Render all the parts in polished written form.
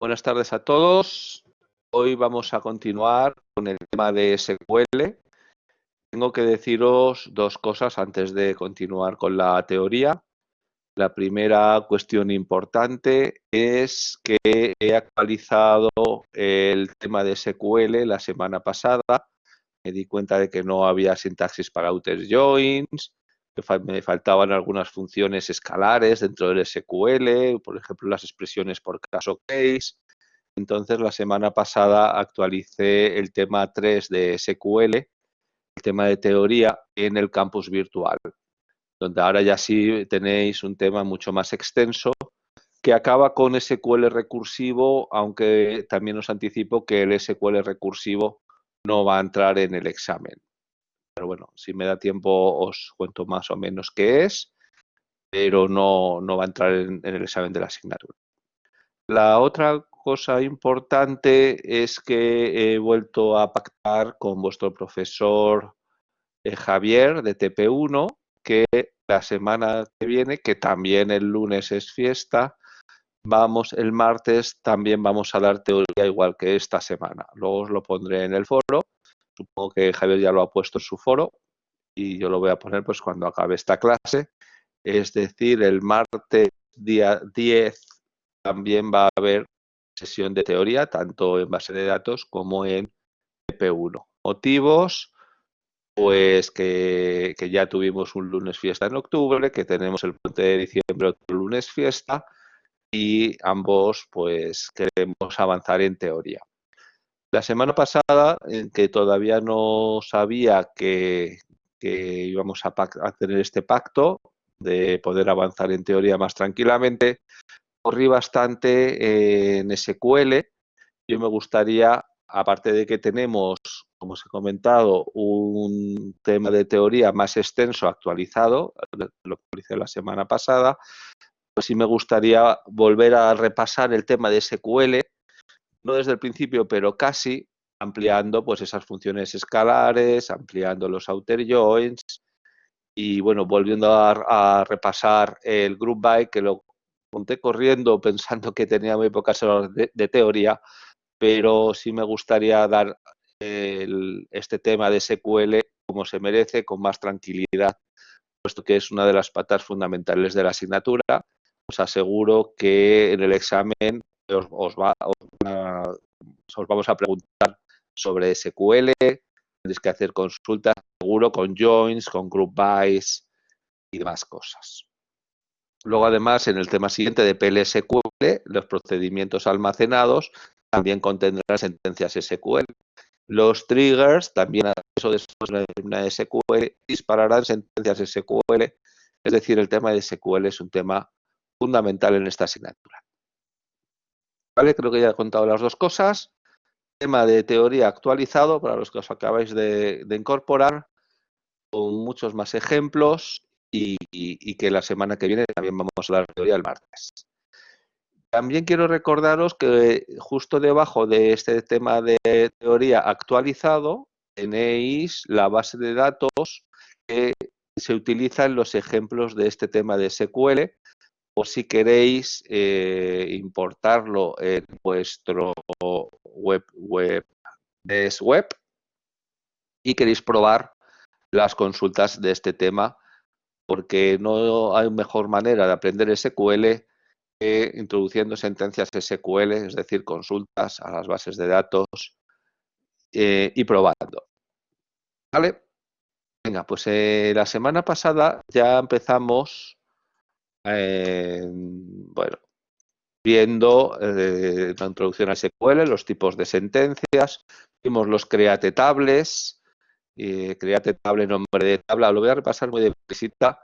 Buenas tardes a todos. Hoy vamos a continuar con el tema de SQL. Tengo que deciros dos cosas antes de continuar con la teoría. La primera cuestión importante es que he actualizado el tema de SQL la semana pasada. Me di cuenta de que no había sintaxis para outer joins, que me faltaban algunas funciones escalares dentro del SQL, por ejemplo, las expresiones por caso case. Entonces, la semana pasada actualicé el tema 3 de SQL, el tema de teoría, en el campus virtual, donde ahora ya sí tenéis un tema mucho más extenso que acaba con SQL recursivo, aunque también os anticipo que el SQL recursivo no va a entrar en el examen. Pero bueno, si me da tiempo os cuento más o menos qué es, pero no va a entrar en el examen de la asignatura. La otra cosa importante es que he vuelto a pactar con vuestro profesor Javier de TP1 que la semana que viene, que también el lunes es fiesta, el martes también vamos a dar teoría igual que esta semana. Luego os lo pondré en el foro. Supongo que Javier ya lo ha puesto en su foro y yo lo voy a poner pues cuando acabe esta clase. Es decir, el martes día 10 también va a haber sesión de teoría, tanto en base de datos como en TP1. Motivos, pues que ya tuvimos un lunes fiesta en octubre, que tenemos el puente de diciembre otro lunes fiesta y ambos pues queremos avanzar en teoría. La semana pasada, en que todavía no sabía que íbamos a tener este pacto de poder avanzar en teoría más tranquilamente, corrí bastante en SQL. Yo me gustaría, aparte de que tenemos, como os he comentado, un tema de teoría más extenso, actualizado, lo que hice la semana pasada, pues sí me gustaría volver a repasar el tema de SQL, no desde el principio, pero casi, ampliando pues esas funciones escalares, ampliando los outer joins y bueno, volviendo a repasar el group by, que lo conté corriendo pensando que tenía muy pocas horas de teoría, pero sí me gustaría dar este tema de SQL como se merece, con más tranquilidad, puesto que es una de las patas fundamentales de la asignatura. Os aseguro que en el examen os vamos a preguntar sobre SQL, tenéis que hacer consultas seguro con joins, con group bys y demás cosas. Luego, además, en el tema siguiente de PLSQL, los procedimientos almacenados también contendrán sentencias SQL. Los triggers, también eso después de una SQL, dispararán sentencias SQL. Es decir, el tema de SQL es un tema fundamental en esta asignatura. ¿Vale? Creo que ya he contado las dos cosas. Tema de teoría actualizado para los que os acabáis de incorporar, con muchos más ejemplos y que la semana que viene también vamos a dar teoría el martes. También quiero recordaros que justo debajo de este tema de teoría actualizado tenéis la base de datos que se utiliza en los ejemplos de este tema de SQL, o si queréis importarlo en vuestro web y queréis probar las consultas de este tema, porque no hay mejor manera de aprender SQL que introduciendo sentencias SQL, es decir, consultas a las bases de datos y probando. ¿Vale? Venga, pues la semana pasada ya empezamos, bueno, viendo la introducción a SQL, los tipos de sentencias, vimos los create tables, create table, nombre de tabla, lo voy a repasar muy deprisa,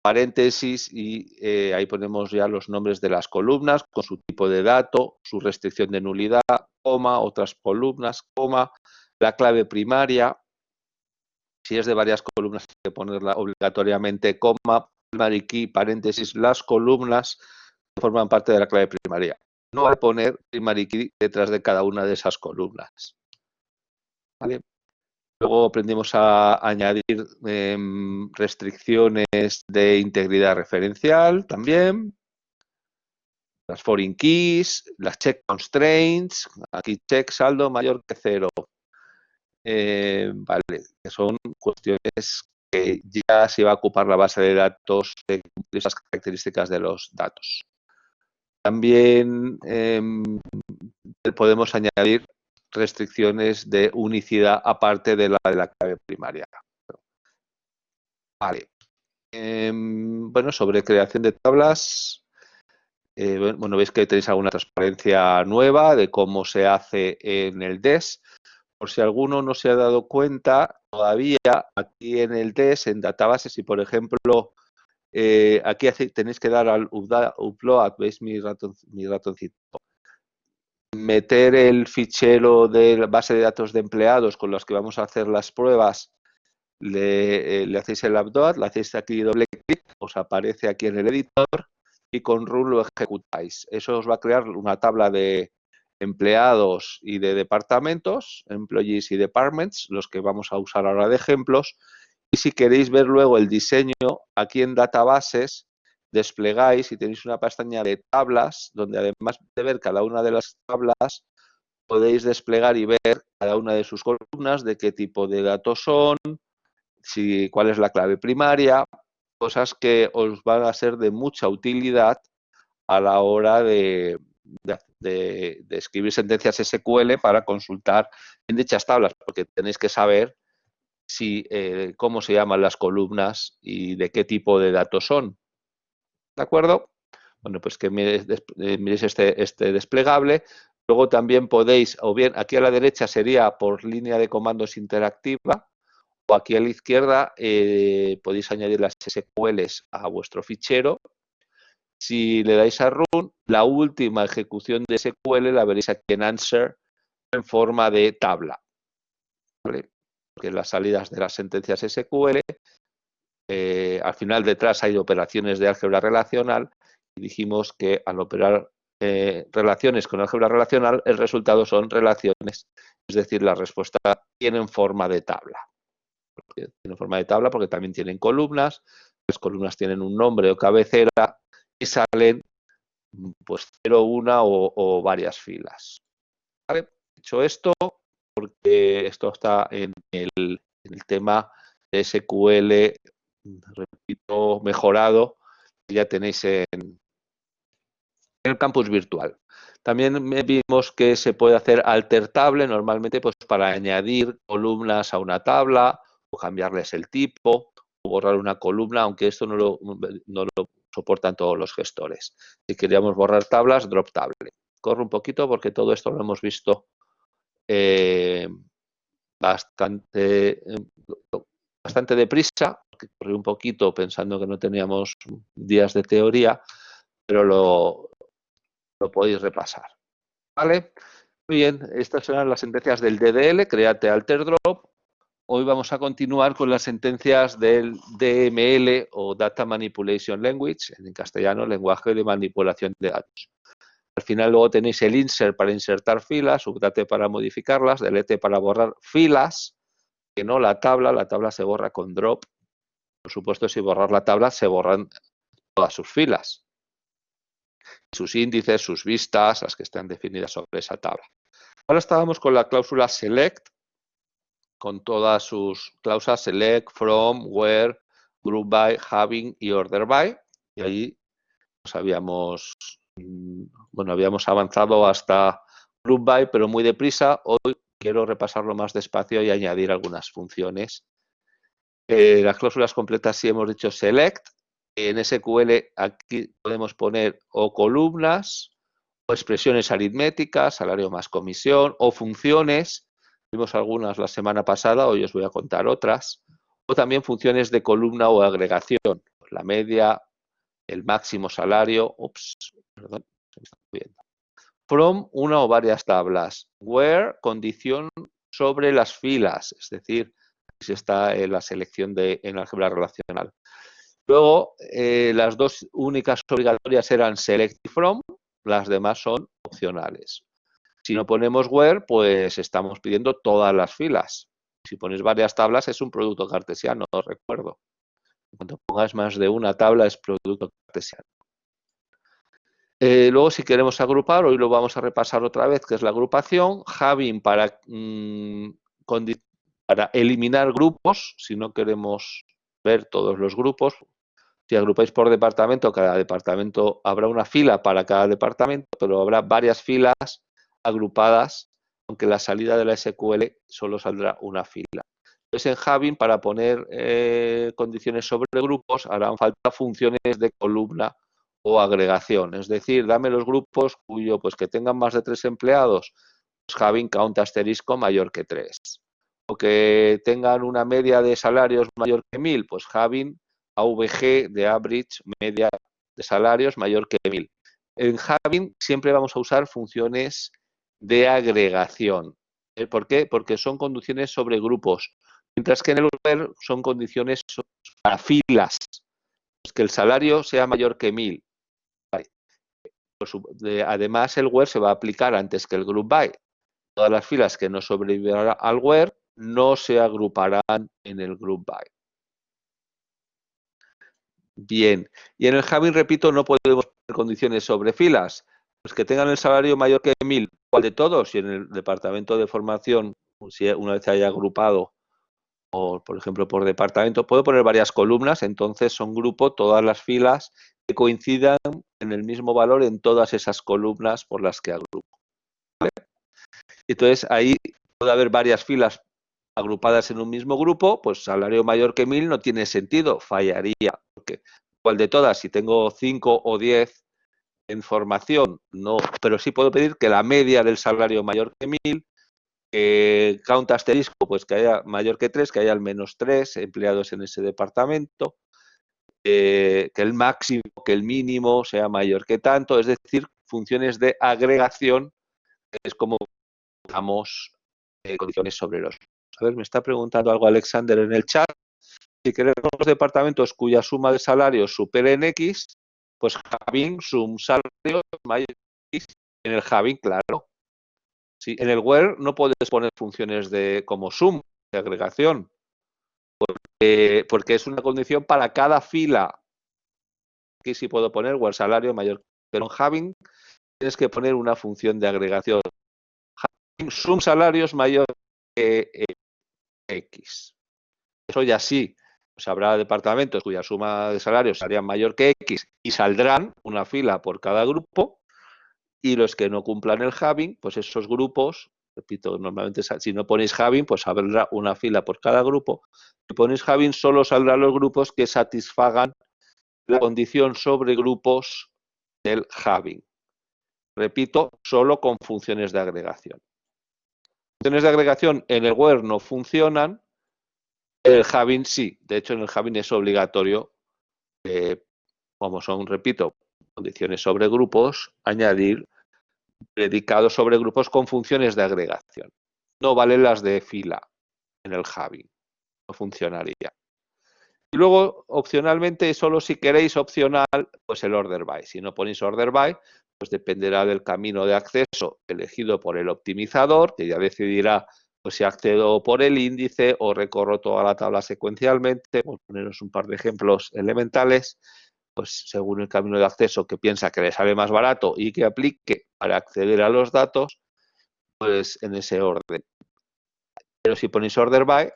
paréntesis y ahí ponemos ya los nombres de las columnas con su tipo de dato, su restricción de nulidad, coma, otras columnas, coma, la clave primaria, si es de varias columnas hay que ponerla obligatoriamente, coma, primary key, paréntesis, las columnas que forman parte de la clave primaria. No hay que poner primary key detrás de cada una de esas columnas. ¿Vale? Luego aprendimos a añadir restricciones de integridad referencial también. las foreign keys, las check constraints, aquí check saldo mayor que 0. Vale, que son cuestiones que ya se va a ocupar la base de datos de cumplir esas características de los datos. También podemos añadir restricciones de unicidad aparte de la clave primaria. Vale. Bueno, sobre creación de tablas, bueno, veis que tenéis alguna transparencia nueva de cómo se hace en el DES. Por si alguno no se ha dado cuenta, todavía aquí en el DES, en databases, si por ejemplo aquí tenéis que dar al upload, veis mi ratoncito, meter el fichero de la base de datos de empleados con los que vamos a hacer las pruebas, le hacéis el upload, le hacéis aquí doble clic, os aparece aquí en el editor y con run lo ejecutáis. Eso os va a crear una tabla de empleados y de departamentos, employees y departments, los que vamos a usar ahora de ejemplos. Y si queréis ver luego el diseño, aquí en databases desplegáis y tenéis una pestaña de tablas, donde además de ver cada una de las tablas, podéis desplegar y ver cada una de sus columnas, de qué tipo de datos son, cuál es la clave primaria, cosas que os van a ser de mucha utilidad a la hora de escribir sentencias SQL para consultar en dichas tablas, porque tenéis que saber cómo se llaman las columnas y de qué tipo de datos son. ¿De acuerdo? Bueno, pues que miréis este desplegable. Luego también podéis, o bien aquí a la derecha sería por línea de comandos interactiva, o aquí a la izquierda podéis añadir las SQLs a vuestro fichero. Si le dais a Run, la última ejecución de SQL la veréis aquí en Answer en forma de tabla. ¿Vale? Porque las salidas de las sentencias SQL, al final detrás hay operaciones de álgebra relacional y dijimos que al operar relaciones con álgebra relacional, el resultado son relaciones, es decir, la respuesta tiene forma de tabla. Tienen forma de tabla porque también tienen columnas, las columnas tienen un nombre o cabecera y salen pues 0, 1 o varias filas. ¿Vale? Dicho esto, porque esto está en el tema de SQL, repito, mejorado, que ya tenéis en el campus virtual. También vimos que se puede hacer alter table, normalmente pues para añadir columnas a una tabla o cambiarles el tipo o borrar una columna, aunque esto no lo soportan todos los gestores. Si queríamos borrar tablas, drop table. Corro un poquito porque todo esto lo hemos visto bastante deprisa, porque corrí un poquito pensando que no teníamos días de teoría, pero lo podéis repasar. ¿Vale? Muy bien, estas serán las sentencias del DDL, Create Alter Drop. Hoy vamos a continuar con las sentencias del DML o Data Manipulation Language, en castellano, lenguaje de manipulación de datos. Al final luego tenéis el insert para insertar filas, update para modificarlas, delete para borrar filas, que no la tabla se borra con drop. Por supuesto, si borrar la tabla, se borran todas sus filas, sus índices, sus vistas, las que están definidas sobre esa tabla. Ahora estábamos con la cláusula select, con todas sus cláusulas select, from, where, group by, having y order by. Y ahí pues habíamos avanzado hasta group by, pero muy deprisa. Hoy quiero repasarlo más despacio y añadir algunas funciones. Las cláusulas completas sí hemos dicho select. En SQL aquí podemos poner o columnas o expresiones aritméticas, salario más comisión, o funciones. Vimos algunas la semana pasada, hoy os voy a contar otras. O también funciones de columna o agregación. La media, el máximo salario. Perdón, se me está moviendo. From, una o varias tablas. Where, condición sobre las filas, es decir, si está en la selección en álgebra relacional. Luego, las dos únicas obligatorias eran select y from, las demás son opcionales. Si no ponemos where, pues estamos pidiendo todas las filas. Si pones varias tablas, es un producto cartesiano, os recuerdo. Cuando pongas más de una tabla, es producto cartesiano. Luego, si queremos agrupar, hoy lo vamos a repasar otra vez, que es la agrupación. Having para eliminar grupos, si no queremos ver todos los grupos. Si agrupáis por departamento, cada departamento habrá una fila para cada departamento, pero habrá varias filas agrupadas, aunque la salida de la SQL solo saldrá una fila. Entonces, en Having, para poner condiciones sobre grupos, harán falta funciones de columna o agregación. Es decir, dame los grupos pues que tengan más de 3 empleados, pues Having count asterisco mayor que 3. O que tengan una media de salarios mayor que 1000, pues Having AVG de average, media de salarios mayor que 1000. En Having siempre vamos a usar funciones de agregación. ¿Por qué? Porque son condiciones sobre grupos, mientras que en el where son condiciones para filas. Pues que el salario sea mayor que 1000. Además, el where se va a aplicar antes que el group by. Todas las filas que no sobrevivan al where no se agruparán en el group by. Bien, y en el Having, repito, no podemos poner condiciones sobre filas. Pues que tengan el salario mayor que 1000, ¿cuál de todos? Y en el departamento de formación, si una vez se haya agrupado, o por ejemplo por departamento, puedo poner varias columnas, entonces son grupo todas las filas que coincidan en el mismo valor en todas esas columnas por las que agrupo. ¿Vale? Entonces ahí puede haber varias filas agrupadas en un mismo grupo, pues salario mayor que 1000 no tiene sentido, fallaría. Porque ¿cuál de todas? Si tengo 5 o 10 en formación, no, pero sí puedo pedir que la media del salario mayor que 1000, que count asterisco, pues que haya mayor que 3, que haya al menos 3 empleados en ese departamento, que el máximo, que el mínimo sea mayor que tanto, es decir, funciones de agregación, es como damos condiciones sobre los. A ver, me está preguntando algo Alexander en el chat. Si queremos los departamentos cuya suma de salarios supere en X, pues Having sum salarios mayor que X. En el Having, claro. Sí, en el where no puedes poner funciones como sum, de agregación, porque es una condición para cada fila. Aquí sí puedo poner where salario mayor, pero en Having tienes que poner una función de agregación. Having sum salarios mayor que X. Eso ya sí, pues habrá departamentos cuya suma de salarios sería mayor que X y saldrán una fila por cada grupo, y los que no cumplan el Having, pues esos grupos, repito, normalmente si no ponéis Having, pues habrá una fila por cada grupo. Si ponéis Having, solo saldrán los grupos que satisfagan la condición sobre grupos del Having. Repito, solo con funciones de agregación. Funciones de agregación en el where no funcionan, en el Having sí. De hecho, en el Having es obligatorio, como son, repito, condiciones sobre grupos, añadir predicados sobre grupos con funciones de agregación. No valen las de fila en el Having, no funcionaría. Y luego, opcionalmente, solo si queréis opcional, pues el order by. Si no ponéis order by, pues dependerá del camino de acceso elegido por el optimizador, que ya decidirá pues si accedo por el índice o recorro toda la tabla secuencialmente. Por poneros un par de ejemplos elementales, pues según el camino de acceso que piensa que le sale más barato y que aplique para acceder a los datos, pues en ese orden. Pero si ponéis order by,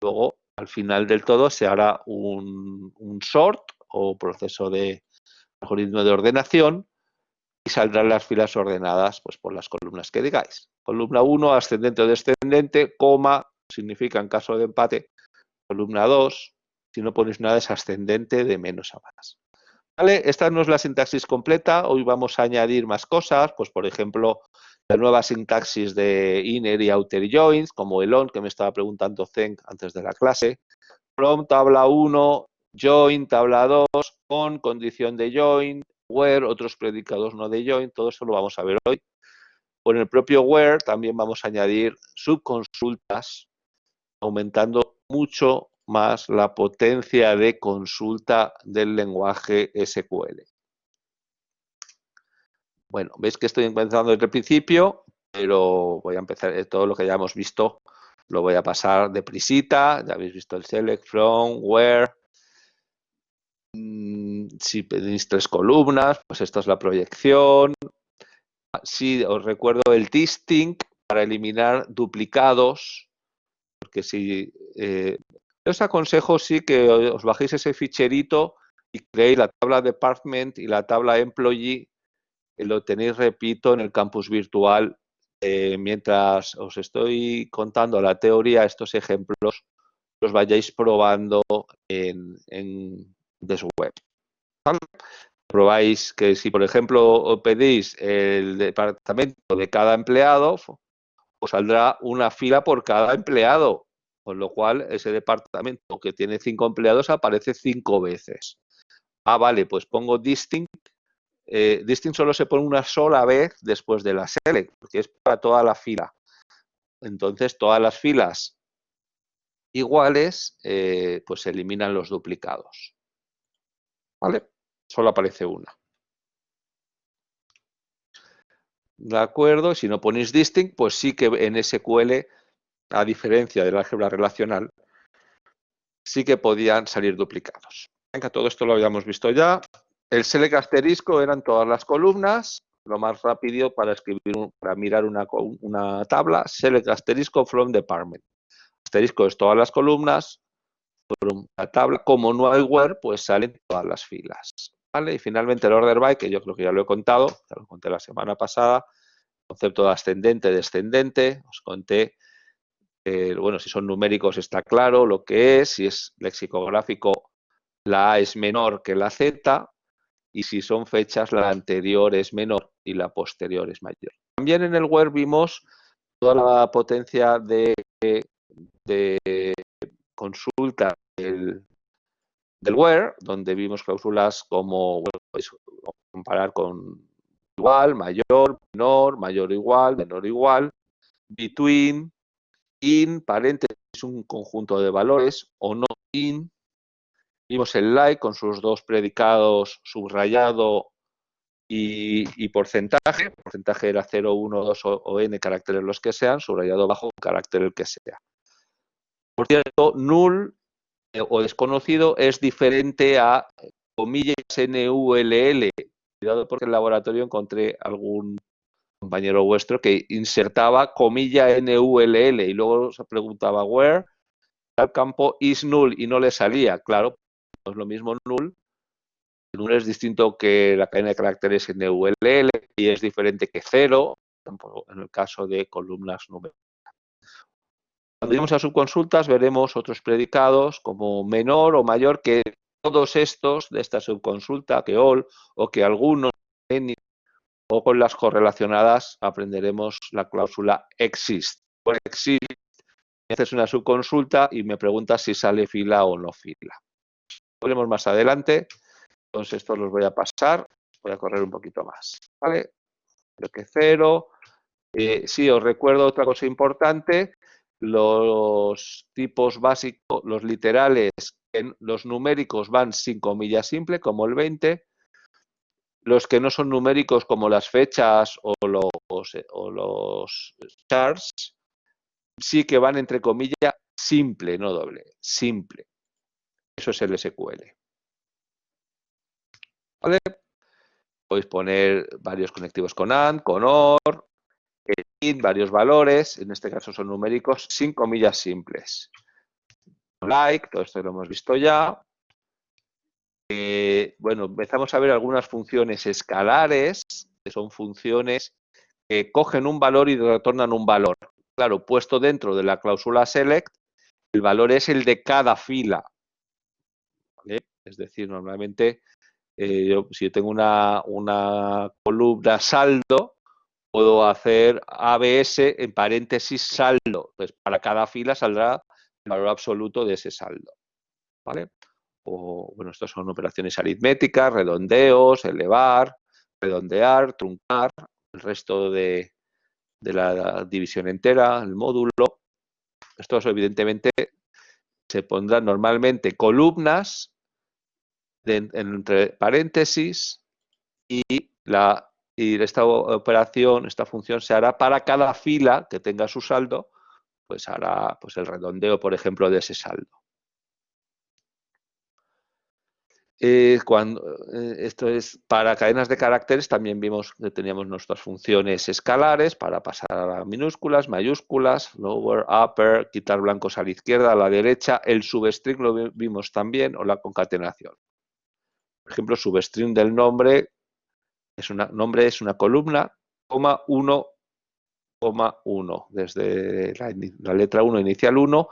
luego al final del todo se hará un sort o proceso de algoritmo de ordenación y saldrán las filas ordenadas pues por las columnas que digáis. Columna 1, ascendente o descendente, coma, significa en caso de empate. Columna 2, si no ponéis nada, es ascendente de menos a más. ¿Vale? Esta no es la sintaxis completa. Hoy vamos a añadir más cosas, pues por ejemplo, la nueva sintaxis de inner y outer joins, como el on, que me estaba preguntando Zen antes de la clase. From tabla 1, join tabla 2, on, condición de join, where, otros predicados no de join, todo eso lo vamos a ver hoy. Con el propio where también vamos a añadir subconsultas, aumentando mucho más la potencia de consulta del lenguaje SQL. Bueno, veis que estoy empezando desde el principio, pero voy a empezar todo lo que ya hemos visto, lo voy a pasar deprisita. Ya habéis visto el select, from, where. Si pedís 3 columnas, pues esta es la proyección. Si os recuerdo el distinct para eliminar duplicados, porque si os aconsejo sí que os bajéis ese ficherito y creéis la tabla department y la tabla employee, lo tenéis, repito, en el campus virtual. Mientras os estoy contando la teoría, estos ejemplos los vayáis probando en DeskWeb. ¿Vale? Probáis que si, por ejemplo, pedís el departamento de cada empleado, os saldrá una fila por cada empleado, con lo cual ese departamento que tiene 5 empleados aparece 5 veces. Ah, vale, pues pongo distinct. Distinct solo se pone una sola vez después de la select, porque es para toda la fila. Entonces, todas las filas iguales, pues se eliminan los duplicados. ¿Vale? Solo aparece una. ¿De acuerdo? Si no ponéis distinct, pues sí que en SQL, a diferencia del álgebra relacional, sí que podían salir duplicados. Venga, todo esto lo habíamos visto ya. El select asterisco eran todas las columnas. Lo más rápido para escribir, para mirar una tabla, select asterisco from department. Asterisco es todas las columnas. From la tabla, como no hay where, pues salen todas las filas. ¿Vale? Y finalmente el order by, que yo creo que ya lo he contado, ya lo conté la semana pasada, concepto de ascendente, descendente, os conté, bueno, si son numéricos está claro lo que es, si es lexicográfico la A es menor que la Z, y si son fechas la anterior es menor y la posterior es mayor. También en el where vimos toda la potencia de consulta del where, donde vimos cláusulas como, bueno, podéis comparar con igual, mayor, mayor igual, menor igual, between, in, paréntesis, un conjunto de valores, o no in. Vimos el like con sus dos predicados, subrayado y porcentaje. Porcentaje era 0, 1, 2 o n caracteres los que sean, subrayado bajo carácter el que sea. Por cierto, null o desconocido es diferente a comillas NULL. Cuidado porque en el laboratorio encontré algún compañero vuestro que insertaba comilla NULL y luego se preguntaba where al campo is null y no le salía. Claro, no es lo mismo null. Null es distinto que la cadena de caracteres NULL y es diferente que cero, en el caso de columnas numéricas. Cuando lleguemos a subconsultas veremos otros predicados como menor o mayor que todos estos de esta subconsulta, que all o que algunos, o con las correlacionadas aprenderemos la cláusula exist. Por exist, me haces una subconsulta y me preguntas si sale fila o no fila. Lo veremos más adelante, entonces estos los voy a pasar, voy a correr un poquito más. ¿Vale? Creo que 0. Sí, os recuerdo otra cosa importante. Los tipos básicos, los literales, los numéricos van sin comilla simple, como el 20. Los que no son numéricos, como las fechas o los chars, sí que van entre comillas simple, no doble, simple. Eso es el SQL. ¿Vale? Podéis poner varios conectivos con AND, con OR, varios valores, en este caso son numéricos, sin comillas simples. Like, todo esto lo hemos visto ya. Bueno, empezamos a ver algunas funciones escalares, que son funciones que cogen un valor y retornan un valor. Claro, puesto dentro de la cláusula select, el valor es el de cada fila. ¿Vale? Es decir, normalmente, si yo tengo una columna saldo, puedo hacer ABS en paréntesis saldo. Pues para cada fila saldrá el valor absoluto de ese saldo. ¿Vale? O, bueno, estas son operaciones aritméticas, redondeos, elevar, redondear, truncar, el resto de la división entera, el módulo. Estos evidentemente se pondrán normalmente columnas entre paréntesis y esta operación, esta función se hará para cada fila que tenga su saldo, pues hará pues el redondeo, por ejemplo, de ese saldo. Esto es para cadenas de caracteres, también vimos que teníamos nuestras funciones escalares para pasar a minúsculas, mayúsculas, lower, upper, quitar blancos a la izquierda, a la derecha. El substring lo vimos también, o la concatenación. Por ejemplo, substring del nombre es una columna, coma 1, coma 1. Desde la letra 1, inicial 1,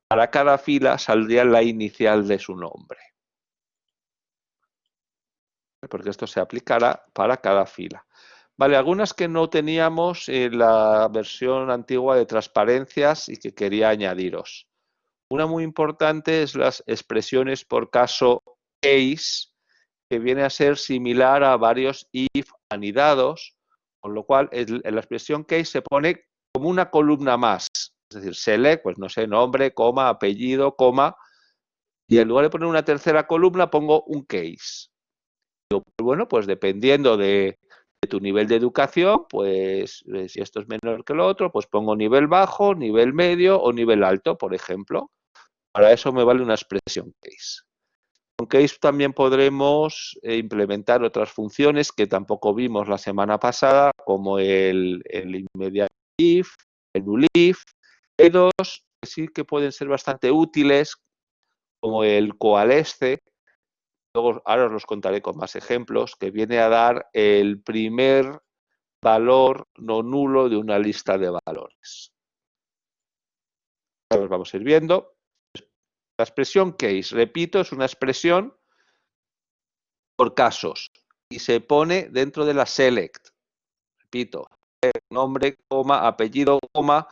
para cada fila saldría la inicial de su nombre. Porque esto se aplicará para cada fila. Vale, algunas que no teníamos en la versión antigua de transparencias y que quería añadiros. Una muy importante es las expresiones por caso case, que viene a ser similar a varios if anidados, con lo cual en la expresión case se pone como una columna más. Es decir, select, pues no sé, nombre, coma, apellido, coma, y en lugar de poner una tercera columna pongo un case. Bueno, pues dependiendo de tu nivel de educación, pues si esto es menor que lo otro, pues pongo nivel bajo, nivel medio o nivel alto, por ejemplo. Para eso me vale una expresión case. Con case también podremos implementar otras funciones que tampoco vimos la semana pasada, como el immediate if, el null if. Hay dos que sí que pueden ser bastante útiles, como el coalesce. Luego, ahora os los contaré con más ejemplos, que viene a dar el primer valor no nulo de una lista de valores. Ahora los vamos a ir viendo. La expresión case, repito, es una expresión por casos y se pone dentro de la select. Repito, nombre, coma, apellido, coma.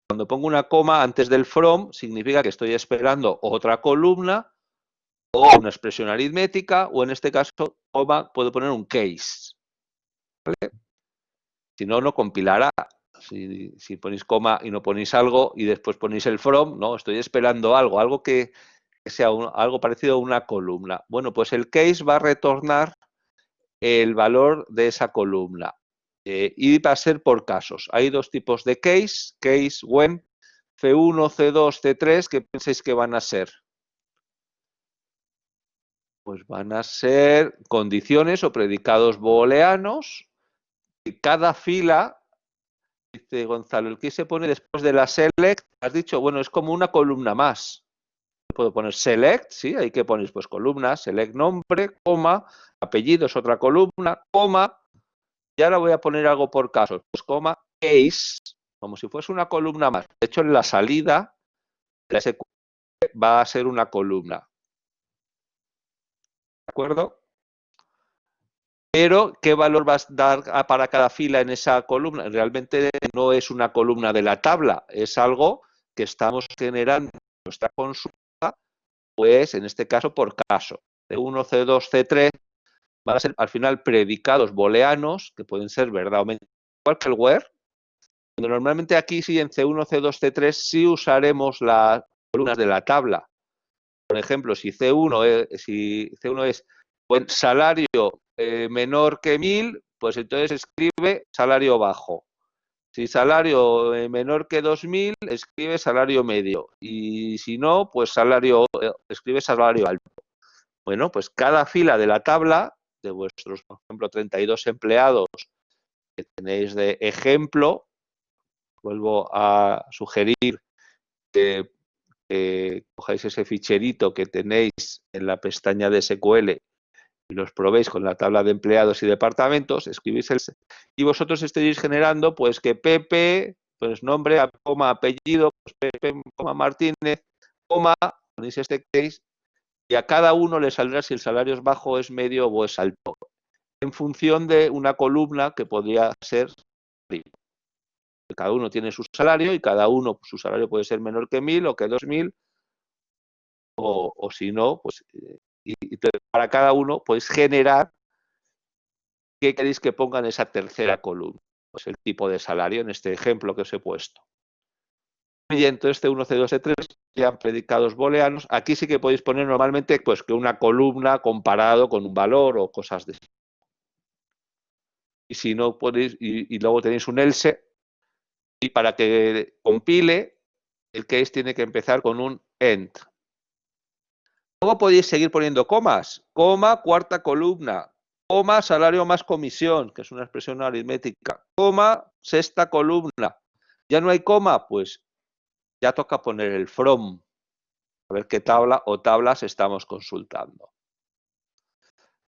Cuando pongo una coma antes del from, significa que estoy esperando otra columna o una expresión aritmética, o en este caso, coma, puedo poner un case. ¿Vale? Si no, no compilará. Si ponéis coma y no ponéis algo y después ponéis el from, no, estoy esperando algo que sea algo parecido a una columna. Bueno, pues el case va a retornar el valor de esa columna y va a ser por casos. Hay dos tipos de case, case when, C1, C2, C3, ¿qué pensáis que van a ser? Pues van a ser condiciones o predicados booleanos. Cada fila, dice Gonzalo, el que se pone después de la select, has dicho, bueno, es como una columna más. Puedo poner select, ¿sí? Ahí que ponéis, pues columna, select nombre, coma, apellido es otra columna, coma, y ahora voy a poner algo por caso, pues coma, case, como si fuese una columna más. De hecho, en la salida, la SQL va a ser una columna. ¿De acuerdo? Pero, ¿qué valor vas a dar para cada fila en esa columna? Realmente no es una columna de la tabla, es algo que estamos generando en nuestra consulta, pues en este caso por caso. C1, C2, C3 van a ser al final predicados booleanos, que pueden ser verdad o mentira, igual que el where. Normalmente aquí sí en C1, C2, C3 sí usaremos las columnas de la tabla. Por ejemplo, si C1 es buen salario menor que 1000, pues entonces escribe salario bajo. Si salario menor que 2000, escribe salario medio. Y si no, pues escribe salario alto. Bueno, pues cada fila de la tabla, de vuestros, por ejemplo, 32 empleados que tenéis de ejemplo, vuelvo a sugerir que cojáis ese ficherito que tenéis en la pestaña de SQL y los probéis con la tabla de empleados y departamentos, escribís y vosotros estaréis generando pues que Pepe, pues nombre, coma, apellido, pues Pepe, coma, Martínez, coma, ponéis este case y a cada uno le saldrá si el salario es bajo, es medio o es alto, en función de una columna que podría ser cada uno tiene su salario y cada uno su salario puede ser menor que 1000 o que 2000 o si no, pues y para cada uno podéis generar qué queréis que ponga en esa tercera columna, pues el tipo de salario en este ejemplo que os he puesto. Y entonces C1, C2, C3 sean predicados booleanos. Aquí sí que podéis poner normalmente pues que una columna comparado con un valor o cosas de eso. Y si no podéis, y luego tenéis un else, y para que compile, el case tiene que empezar con un end. Luego podéis seguir poniendo comas. Coma, cuarta columna. Coma, salario más comisión, que es una expresión aritmética. Coma, sexta columna. ¿Ya no hay coma? Pues ya toca poner el from. A ver qué tabla o tablas estamos consultando.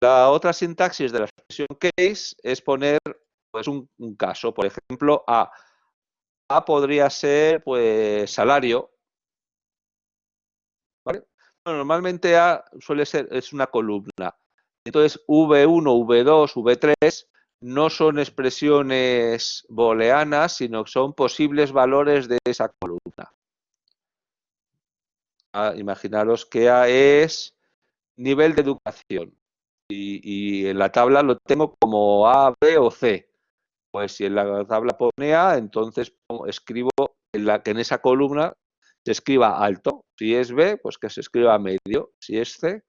La otra sintaxis de la expresión case es poner pues, un caso. Por ejemplo, A. A podría ser pues salario. ¿Vale? Bueno, normalmente A suele ser, es una columna. Entonces, V1, V2, V3 no son expresiones booleanas, sino que son posibles valores de esa columna. Imaginaros que A es nivel de educación y en la tabla lo tengo como A, B o C. Pues si en la tabla pone A, entonces escribo que en esa columna se escriba alto. Si es B, pues que se escriba medio. Si es C,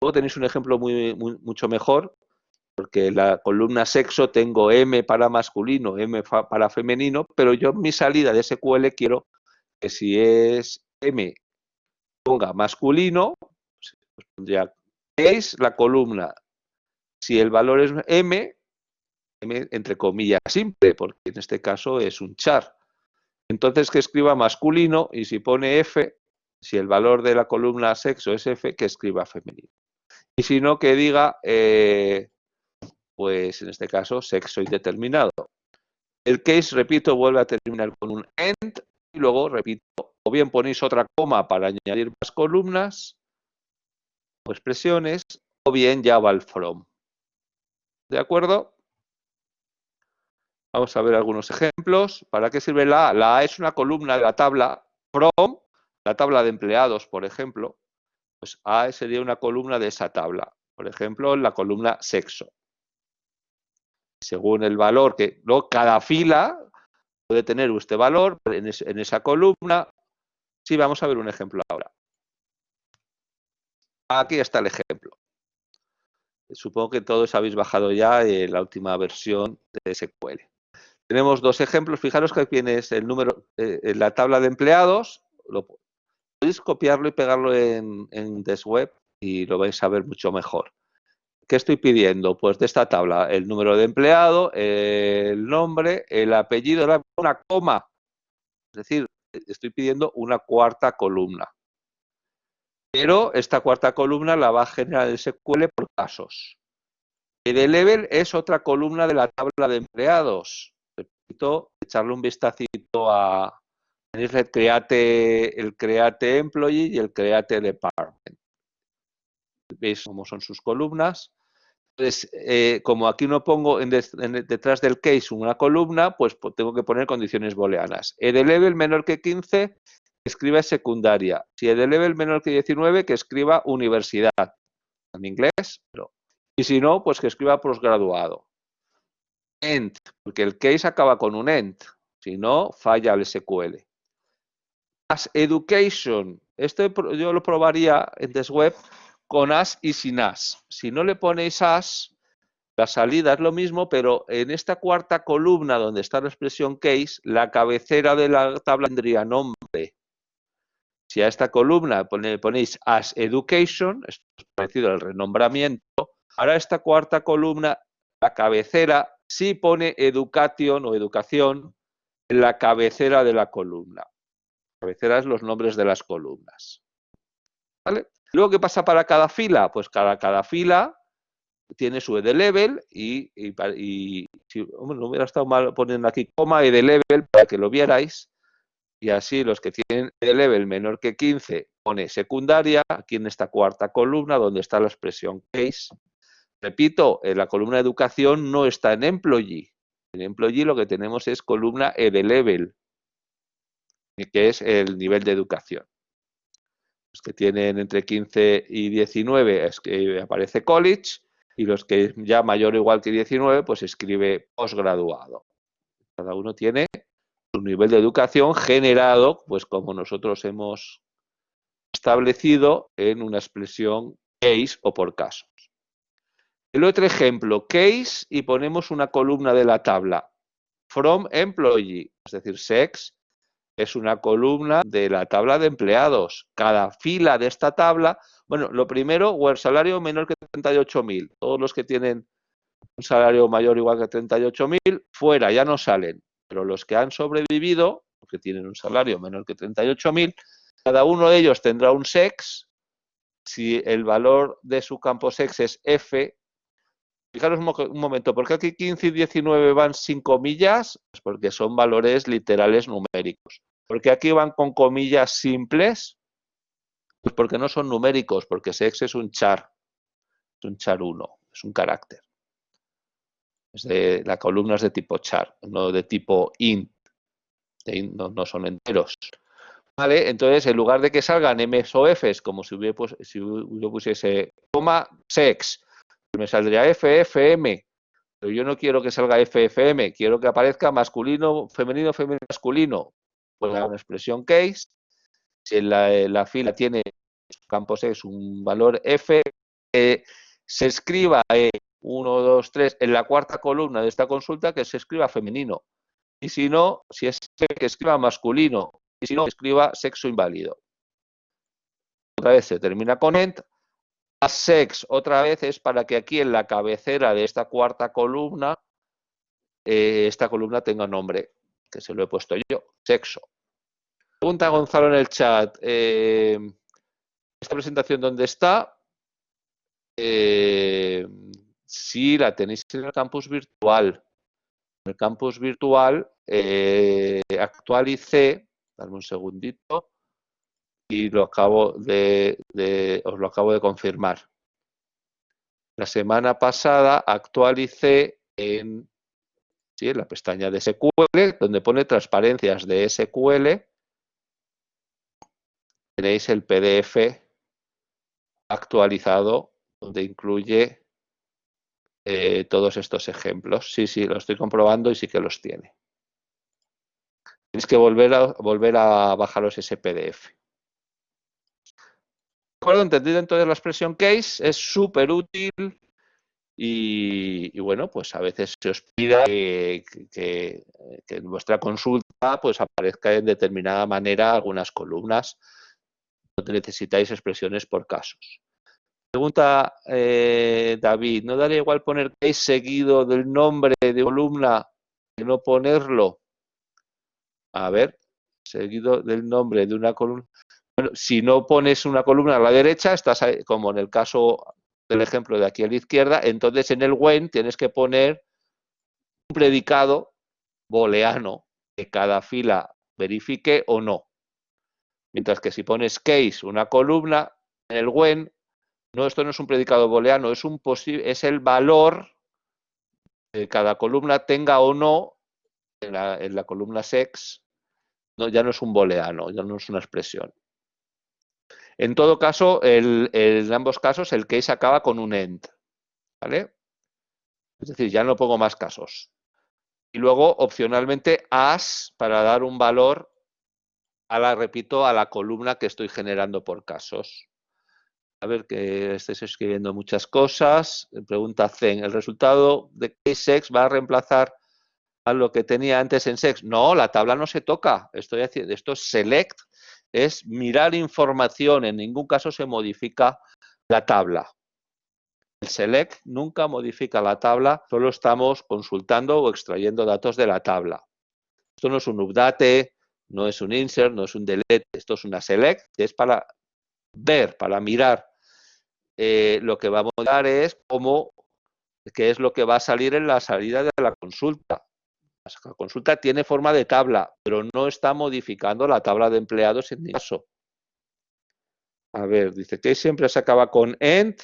luego tenéis un ejemplo mucho mejor, porque en la columna sexo tengo M para masculino, M para femenino, pero yo en mi salida de SQL quiero que si es M ponga masculino, pues pondría es la columna. Si el valor es M, M entre comillas simple, porque en este caso es un char. Entonces que escriba masculino y si pone F, si el valor de la columna sexo es F, que escriba femenino. Y si no, que diga, pues en este caso, sexo indeterminado. El case, repito, vuelve a terminar con un end y luego, repito, o bien ponéis otra coma para añadir más columnas o expresiones, o bien ya va el from. ¿De acuerdo? Vamos a ver algunos ejemplos. ¿Para qué sirve la A? La A es una columna de la tabla from, la tabla de empleados, por ejemplo. Pues A sería una columna de esa tabla. Por ejemplo, la columna sexo. Según el valor que... Luego, cada fila puede tener este valor en esa columna. Sí, vamos a ver un ejemplo ahora. Aquí está el ejemplo. Supongo que todos habéis bajado ya la última versión de SQL. Tenemos dos ejemplos. Fijaros que aquí tienes el número en la tabla de empleados. Podéis copiarlo y pegarlo en DeskWeb y lo vais a ver mucho mejor. ¿Qué estoy pidiendo? Pues de esta tabla, el número de empleado, el nombre, el apellido, una coma. Es decir, estoy pidiendo una cuarta columna. Pero esta cuarta columna la va a generar el SQL por casos. El level es otra columna de la tabla de empleados. Repito, echarle un vistacito a el create employee y el create department. ¿Veis cómo son sus columnas? Entonces, como aquí no pongo detrás del case una columna, pues tengo que poner condiciones booleanas. Level menor que 15, que escriba secundaria. Si level menor que 19, que escriba universidad. En inglés, pero. Y si no, pues que escriba posgraduado. End, porque el case acaba con un end. Si no, falla el SQL. As education. Esto yo lo probaría en DeskWeb con as y sin as. Si no le ponéis as, la salida es lo mismo, pero en esta cuarta columna donde está la expresión case, la cabecera de la tabla tendría nombre. Si a esta columna ponéis as education, esto es parecido al renombramiento, ahora esta cuarta columna, la cabecera, sí pone education o educación en la cabecera de la columna. Cabecera es los nombres de las columnas. ¿Vale? Luego, ¿qué pasa para cada fila? Pues cada fila tiene su edlevel y si no hubiera estado mal poniendo aquí coma edlevel para que lo vierais, y así los que tienen edlevel menor que 15 pone secundaria aquí en esta cuarta columna donde está la expresión case. Repito, en la columna educación no está en employee. En employee lo que tenemos es columna edlevel, que es el nivel de educación. Los que tienen entre 15 y 19 es que aparece college, y los que ya mayor o igual que 19, pues escribe posgraduado. Cada uno tiene su nivel de educación generado, pues como nosotros hemos establecido en una expresión case o por casos. El otro ejemplo, case, y ponemos una columna de la tabla from employee, es decir, sex, es una columna de la tabla de empleados. Cada fila de esta tabla Bueno, lo primero, o el salario menor que 38.000. Todos los que tienen un salario mayor o igual que 38.000, fuera, ya no salen. Pero los que han sobrevivido, que tienen un salario menor que 38.000, cada uno de ellos tendrá un SEX. Si el valor de su campo SEX es F, fijaros un momento, ¿por qué aquí 15 y 19 van sin comillas? Pues porque son valores literales numéricos. ¿Por qué aquí van con comillas simples? Pues porque no son numéricos, porque SEX es un char 1, es un carácter. La columna es de tipo char, no de tipo int. No son enteros. ¿Vale? Entonces, en lugar de que salgan M's o F's, como si yo pusiese coma sex, me saldría FFM. Pero yo no quiero que salga FFM, quiero que aparezca masculino, femenino, masculino. Pues una expresión case. Si la fila tiene campo sex un valor F, se escriba 1, 2, 3 en la cuarta columna de esta consulta, que se escriba femenino. Y si no, si es que escriba masculino, y si no, escriba sexo inválido. Otra vez se termina con ent. A sex, otra vez, es para que aquí en la cabecera de esta cuarta columna, esta columna tenga nombre, que se lo he puesto yo, sexo. Pregunta Gonzalo en el chat, ¿esta presentación dónde está? Sí, la tenéis en el campus virtual. En el campus virtual actualicé, dame un segundito, y os lo acabo de confirmar. La semana pasada actualicé en la pestaña de SQL, donde pone transparencias de SQL, tenéis el PDF actualizado, donde incluye todos estos ejemplos. Sí, lo estoy comprobando y sí que los tiene. Tenéis que volver a bajaros ese PDF. ¿De acuerdo? ¿Entendido entonces la expresión case? Es súper útil y bueno, pues a veces se os pida que en vuestra consulta pues aparezca de determinada manera algunas columnas donde necesitáis expresiones por casos. Pregunta David, ¿no daría igual poner case seguido del nombre de columna que no ponerlo? A ver, seguido del nombre de una columna. Bueno, si no pones una columna a la derecha, estás ahí, como en el caso del ejemplo de aquí a la izquierda, entonces en el when tienes que poner un predicado booleano que cada fila verifique o no. Mientras que si pones case, una columna, en el when, no, esto no es un predicado booleano, es el valor que cada columna tenga o no en la columna sex. No, ya no es un booleano, ya no es una expresión. En todo caso, en ambos casos, el case acaba con un end, ¿vale? Es decir, ya no pongo más casos. Y luego, opcionalmente, as para dar un valor repito, a la columna que estoy generando por casos. A ver, que estéis escribiendo muchas cosas. Pregunta Zen, ¿el resultado de case-sex va a reemplazar a lo que tenía antes en sex? No, la tabla no se toca. Esto es select, es mirar información. En ningún caso se modifica la tabla. El select nunca modifica la tabla, solo estamos consultando o extrayendo datos de la tabla. Esto no es un update, no es un insert, no es un delete, esto es una select, que es para ver, para mirar. Lo que vamos a dar es qué es lo que va a salir en la salida de la consulta. La consulta tiene forma de tabla, pero no está modificando la tabla de empleados en ningún caso. A ver, dice que siempre se acaba con end.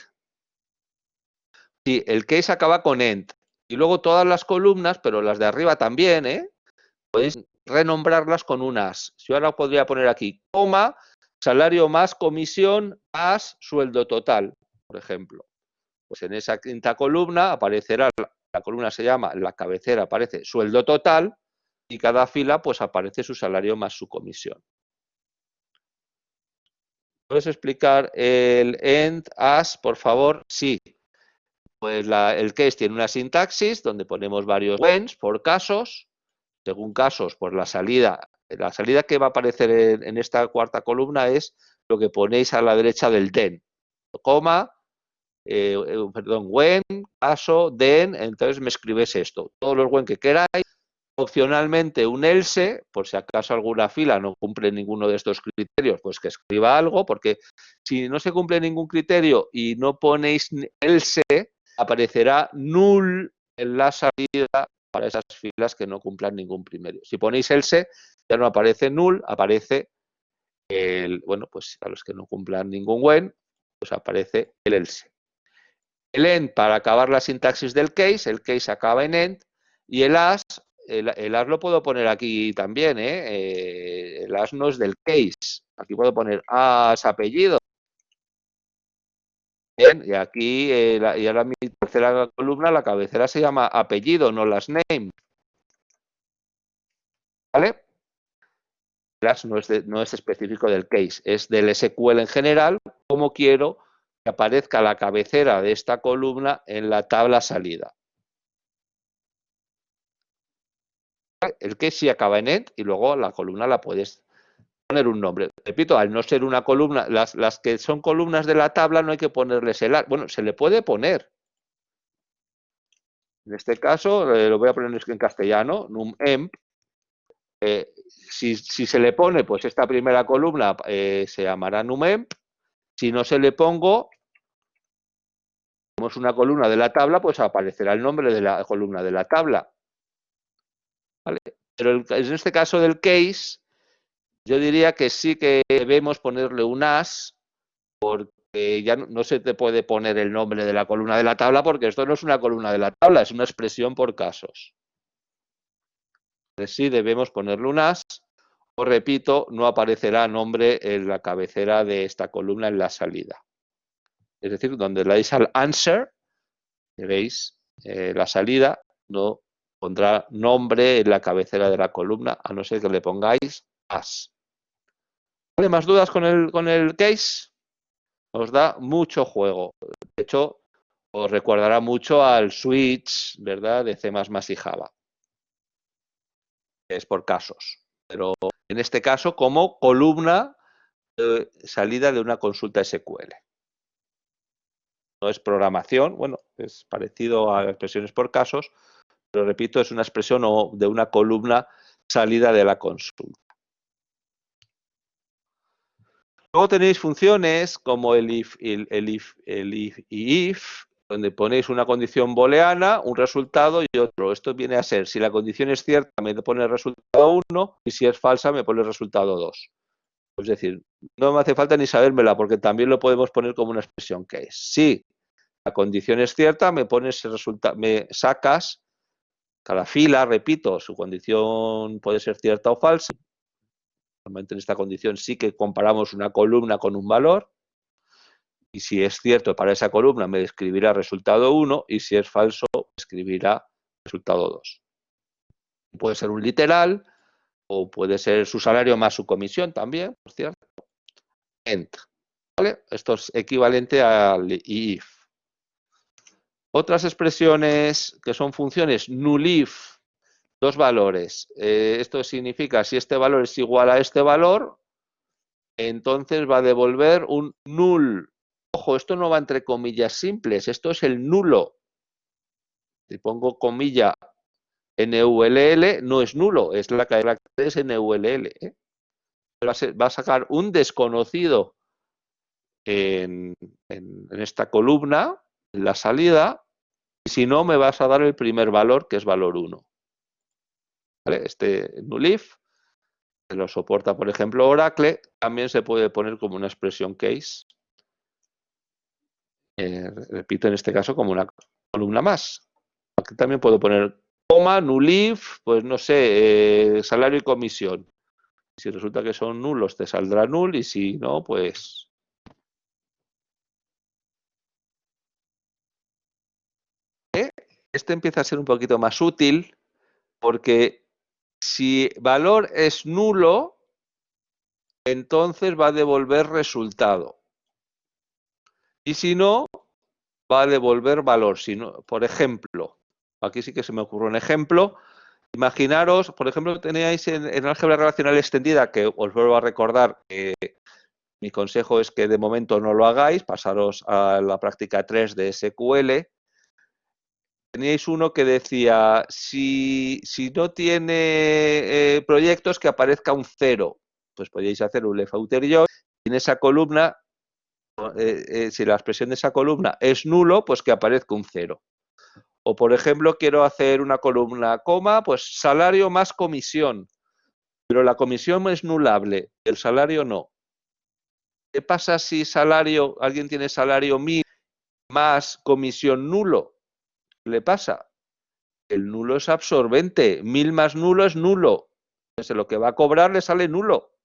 Sí, el case acaba con end. Y luego todas las columnas, pero las de arriba también, podéis renombrarlas con unas. Yo ahora podría poner aquí, coma, salario más comisión más sueldo total, por ejemplo. Pues en esa quinta columna aparecerá, la columna se llama, la cabecera aparece sueldo total y cada fila pues aparece su salario más su comisión. ¿Puedes explicar el end, as, por favor? Sí. Pues el case tiene una sintaxis donde ponemos varios whens por casos. Según casos, pues la salida que va a aparecer en esta cuarta columna es lo que ponéis a la derecha del then. coma, perdón, when, caso, then, entonces me escribes esto. Todos los when que queráis. Opcionalmente un else, por si acaso alguna fila no cumple ninguno de estos criterios, pues que escriba algo, porque si no se cumple ningún criterio y no ponéis else, aparecerá null en la salida para esas filas que no cumplan ningún criterio. Si ponéis else, ya no aparece null, aparece bueno, pues a los que no cumplan ningún when, pues aparece el else. El end para acabar la sintaxis del case, el case acaba en end, y el as lo puedo poner aquí también, el as no es del case. Aquí puedo poner as apellido. Bien, y aquí, y ahora mi tercera columna, la cabecera se llama apellido, no last name. ¿Vale? El as no es específico del case, es del SQL en general, como quiero que aparezca la cabecera de esta columna en la tabla salida. El que sí acaba en end y luego la columna la puedes poner un nombre. Repito, al no ser una columna, las que son columnas de la tabla no hay que ponerles el as. Bueno, se le puede poner. En este caso, lo voy a poner en castellano, numemp. Si se le pone, pues esta primera columna se llamará numemp. Si no se le pongo, como es una columna de la tabla, pues aparecerá el nombre de la columna de la tabla. ¿Vale? Pero en este caso del case, yo diría que sí que debemos ponerle un as, porque ya no se te puede poner el nombre de la columna de la tabla, porque esto no es una columna de la tabla, es una expresión por casos. Entonces sí debemos ponerle un as, o repito, no aparecerá nombre en la cabecera de esta columna en la salida. Es decir, donde le dais al answer, veréis la salida, no pondrá nombre en la cabecera de la columna, a no ser que le pongáis as. ¿Vale? ¿Más dudas con el case? Os da mucho juego. De hecho, os recordará mucho al switch, ¿verdad?, de C++ y Java. Es por casos. Pero en este caso, como columna de salida de una consulta SQL. No es programación, bueno, es parecido a expresiones por casos, pero repito, es una expresión de una columna salida de la consulta. Luego tenéis funciones como el if y if, donde ponéis una condición booleana, un resultado y otro. Esto viene a ser, si la condición es cierta, me pone el resultado 1 y si es falsa, me pone el resultado 2. Es decir, no me hace falta ni sabérmela porque también lo podemos poner como una expresión case. Si la condición es cierta, me pones el resultado, me sacas cada fila, repito, su condición puede ser cierta o falsa. Normalmente en esta condición sí que comparamos una columna con un valor. Y si es cierto para esa columna, me escribirá resultado 1 y si es falso, escribirá resultado 2. Puede ser un literal o puede ser su salario más su comisión también, por cierto. End. ¿Vale? Esto es equivalente al if. Otras expresiones que son funciones nullif, dos valores. Esto significa si este valor es igual a este valor, entonces va a devolver un null. Ojo, esto no va entre comillas simples, esto es el nulo. Si pongo comilla null, no es nulo, es la que es null. Va a sacar un desconocido en esta columna, en la salida, y si no, me vas a dar el primer valor, que es valor 1. ¿Vale? Este nullif, que lo soporta, por ejemplo, Oracle, también se puede poner como una expresión case. Repito, en este caso, como una columna más. Aquí también puedo poner coma, nullif, pues no sé, salario y comisión. Si resulta que son nulos, te saldrá null y si no, pues... Este empieza a ser un poquito más útil porque si valor es nulo, entonces va a devolver resultado. Y si no, va a devolver valor. Si no, por ejemplo, aquí sí que se me ocurre un ejemplo. Imaginaros, por ejemplo, teníais en álgebra relacional extendida, que os vuelvo a recordar que Mi consejo es que de momento no lo hagáis, pasaros a la práctica 3 de SQL. Teníais uno que decía, si no tiene proyectos, que aparezca un 0. Pues podéis hacer un left outer join. En esa columna, si la expresión de esa columna es nulo, pues que aparezca un 0. O, por ejemplo, quiero hacer una columna, coma, pues salario más comisión. Pero la comisión es nulable, el salario no. ¿Qué pasa si alguien tiene salario 1000 más comisión nulo? ¿Qué le pasa? El nulo es absorbente. 1000 más nulo es nulo. Entonces, lo que va a cobrar le sale nulo.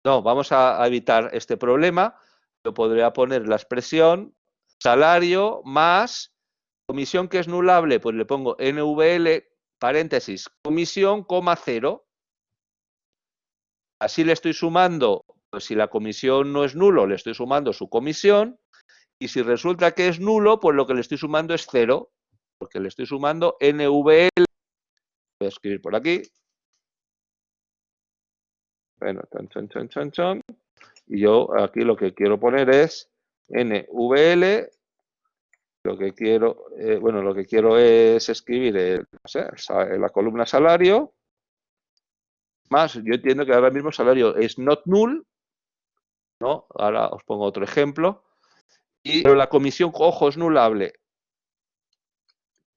No, vamos a evitar este problema. Yo podría poner la expresión salario más comisión que es nulable. Pues le pongo NVL, paréntesis, comisión, coma 0. Así le estoy sumando, pues si la comisión no es nulo, le estoy sumando su comisión. Y si resulta que es nulo, pues lo que le estoy sumando es 0. Porque le estoy sumando NVL. Voy a escribir por aquí. Bueno, y yo aquí lo que quiero poner es NVL. Lo que quiero es escribir la columna salario. Más, yo entiendo que ahora mismo salario es not null, ¿no? Ahora os pongo otro ejemplo. Pero la comisión, ojo, es nulable.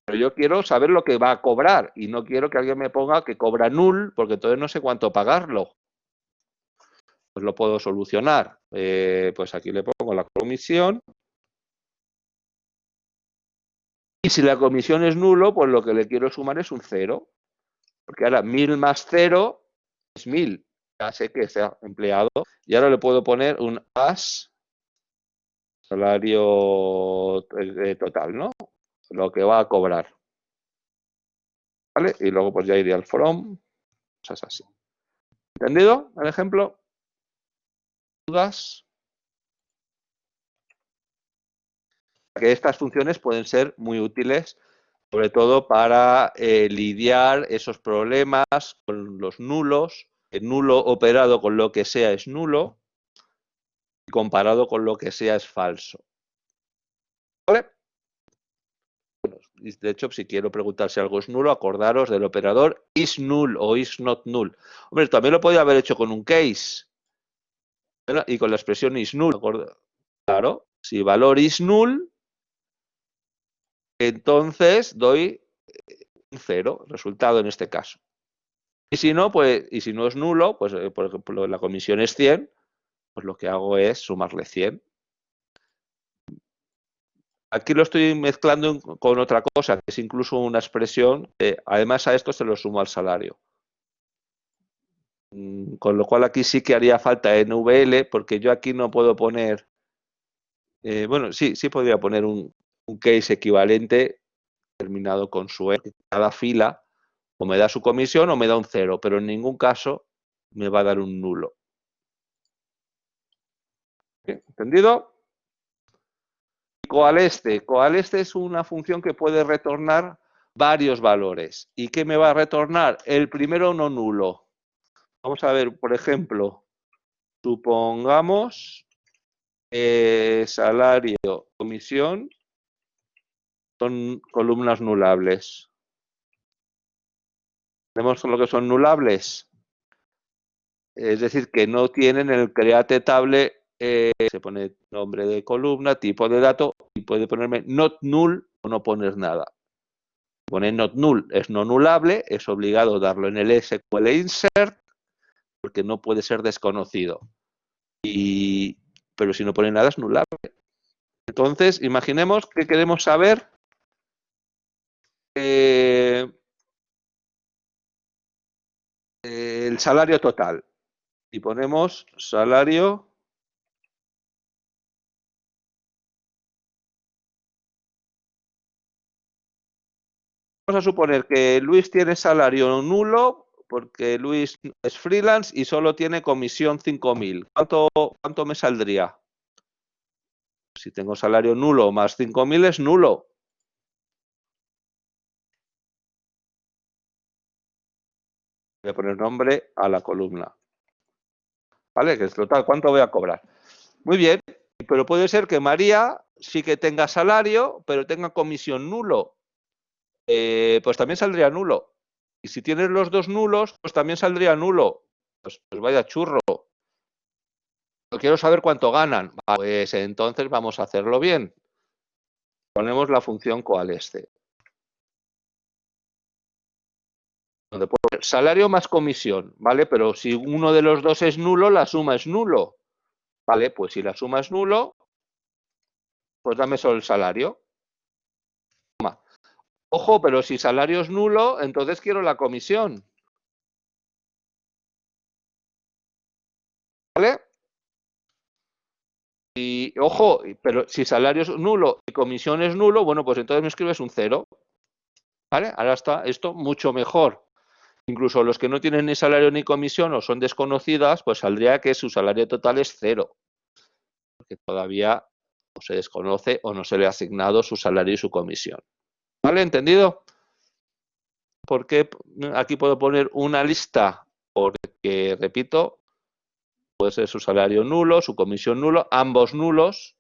Pero yo quiero saber lo que va a cobrar y no quiero que alguien me ponga que cobra null, porque entonces no sé cuánto pagarlo. Pues lo puedo solucionar. Pues aquí le pongo la comisión. Y si la comisión es nulo, pues lo que le quiero sumar es un 0. Porque ahora 1000 más 0 es 1000. Ya sé que se ha empleado. Y ahora le puedo poner un as salario total, ¿no? Lo que va a cobrar. ¿Vale? Y luego pues ya iría al from. Cosas así. ¿Entendido el ejemplo? ¿Dudas? Que estas funciones pueden ser muy útiles, sobre todo para lidiar esos problemas con los nulos. El nulo operado con lo que sea es nulo y comparado con lo que sea es falso. ¿Vale? Bueno, de hecho, si quiero preguntar si algo es nulo, acordaros del operador is null o is not null. Hombre, también lo podía haber hecho con un case, ¿verdad? Y con la expresión is null. Claro, si valor is null, entonces doy un 0, resultado en este caso. Y si no, pues, y si no es nulo, pues por ejemplo la comisión es 100, pues lo que hago es sumarle 100. Aquí lo estoy mezclando con otra cosa, que es incluso una expresión, además a esto se lo sumo al salario. Con lo cual aquí sí que haría falta NVL, porque yo aquí no puedo poner, bueno, sí podría poner un case equivalente terminado con su E. Cada fila o me da su comisión o me da un 0, pero en ningún caso me va a dar un nulo. ¿Bien? ¿Entendido? Coaleste. Coaleste es una función que puede retornar varios valores. ¿Y qué me va a retornar? El primero no nulo. Vamos a ver, por ejemplo, supongamos salario, comisión, son columnas nulables. ¿Tenemos lo que son nulables? Es decir, que no tienen el create table, se pone nombre de columna, tipo de dato, y puede ponerme not null o no poner nada. Pone not null, es no nulable, es obligado darlo en el SQL insert, porque no puede ser desconocido. Pero si no pone nada es nulable. Entonces, imaginemos que queremos saber el salario total. Y ponemos salario. Vamos a suponer que Luis tiene salario nulo porque Luis es freelance y solo tiene comisión 5.000. ¿Cuánto me saldría? Si tengo salario nulo más 5.000 es nulo. Voy a poner nombre a la columna. ¿vale? Que es total, ¿cuánto voy a cobrar? Muy bien, pero puede ser que María sí que tenga salario, pero tenga comisión nulo. Pues también saldría nulo. Y si tienes los dos nulos, pues también saldría nulo. Pues vaya churro. Yo quiero saber cuánto ganan. Pues entonces vamos a hacerlo bien. Ponemos la función coalesce. Donde puede ser salario más comisión, ¿vale? Pero si uno de los dos es nulo, la suma es nulo. Vale, pues si la suma es nulo, pues dame solo el salario. Toma. Ojo, pero si salario es nulo, entonces quiero la comisión. ¿Vale? Y ojo, pero si salario es nulo y comisión es nulo, bueno, pues entonces me escribes un 0. ¿Vale? Ahora está esto mucho mejor. Incluso los que no tienen ni salario ni comisión o son desconocidas, pues saldría que su salario total es 0. Porque todavía o se desconoce o no se le ha asignado su salario y su comisión. ¿Vale? ¿Entendido? Porque aquí puedo poner una lista porque, repito, puede ser su salario nulo, su comisión nulo, ambos nulos.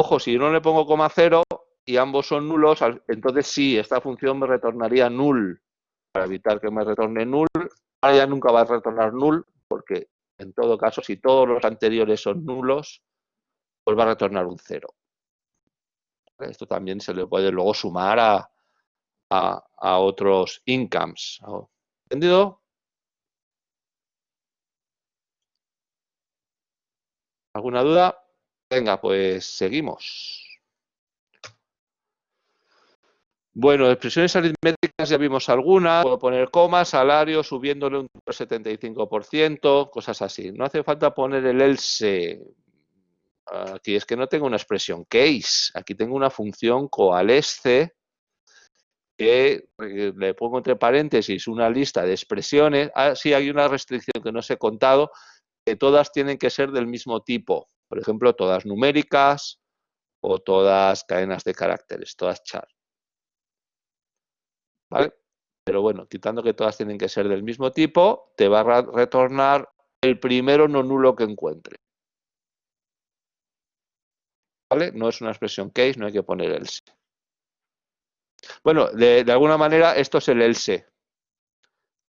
Ojo, si no le pongo coma 0 y ambos son nulos, entonces sí, esta función me retornaría null. Para evitar que me retorne null, ahora ya nunca va a retornar null, porque en todo caso, si todos los anteriores son nulos, pues va a retornar un 0. Esto también se le puede luego sumar a otros incomes. ¿Entendido? ¿Alguna duda? Venga, pues seguimos. Bueno, expresiones aritméticas ya vimos algunas. Puedo poner coma, salario, subiéndole un 75%, cosas así. No hace falta poner el else. Aquí es que no tengo una expresión case. Aquí tengo una función coalesce que le pongo entre paréntesis una lista de expresiones. Sí, hay una restricción que no os he contado, que todas tienen que ser del mismo tipo. Por ejemplo, todas numéricas o todas cadenas de caracteres, todas char. ¿Vale? Pero bueno, quitando que todas tienen que ser del mismo tipo, te va a retornar el primero no nulo que encuentre. ¿Vale? No es una expresión case, no hay que poner else. Bueno, de alguna manera esto es el else.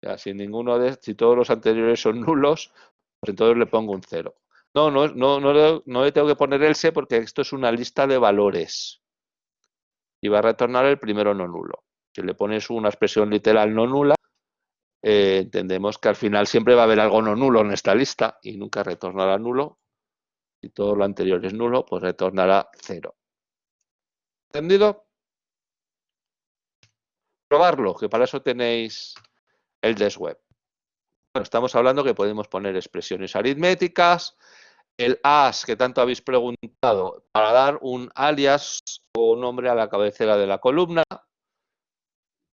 Ya, si todos los anteriores son nulos, pues entonces le pongo un 0. No le tengo que poner else porque esto es una lista de valores. Y va a retornar el primero no nulo. Si le pones una expresión literal no nula, entendemos que al final siempre va a haber algo no nulo en esta lista y nunca retornará nulo. Si todo lo anterior es nulo, pues retornará 0. ¿Entendido? Probarlo, que para eso tenéis el desweb. Bueno, estamos hablando que podemos poner expresiones aritméticas, el as que tanto habéis preguntado, para dar un alias o nombre a la cabecera de la columna,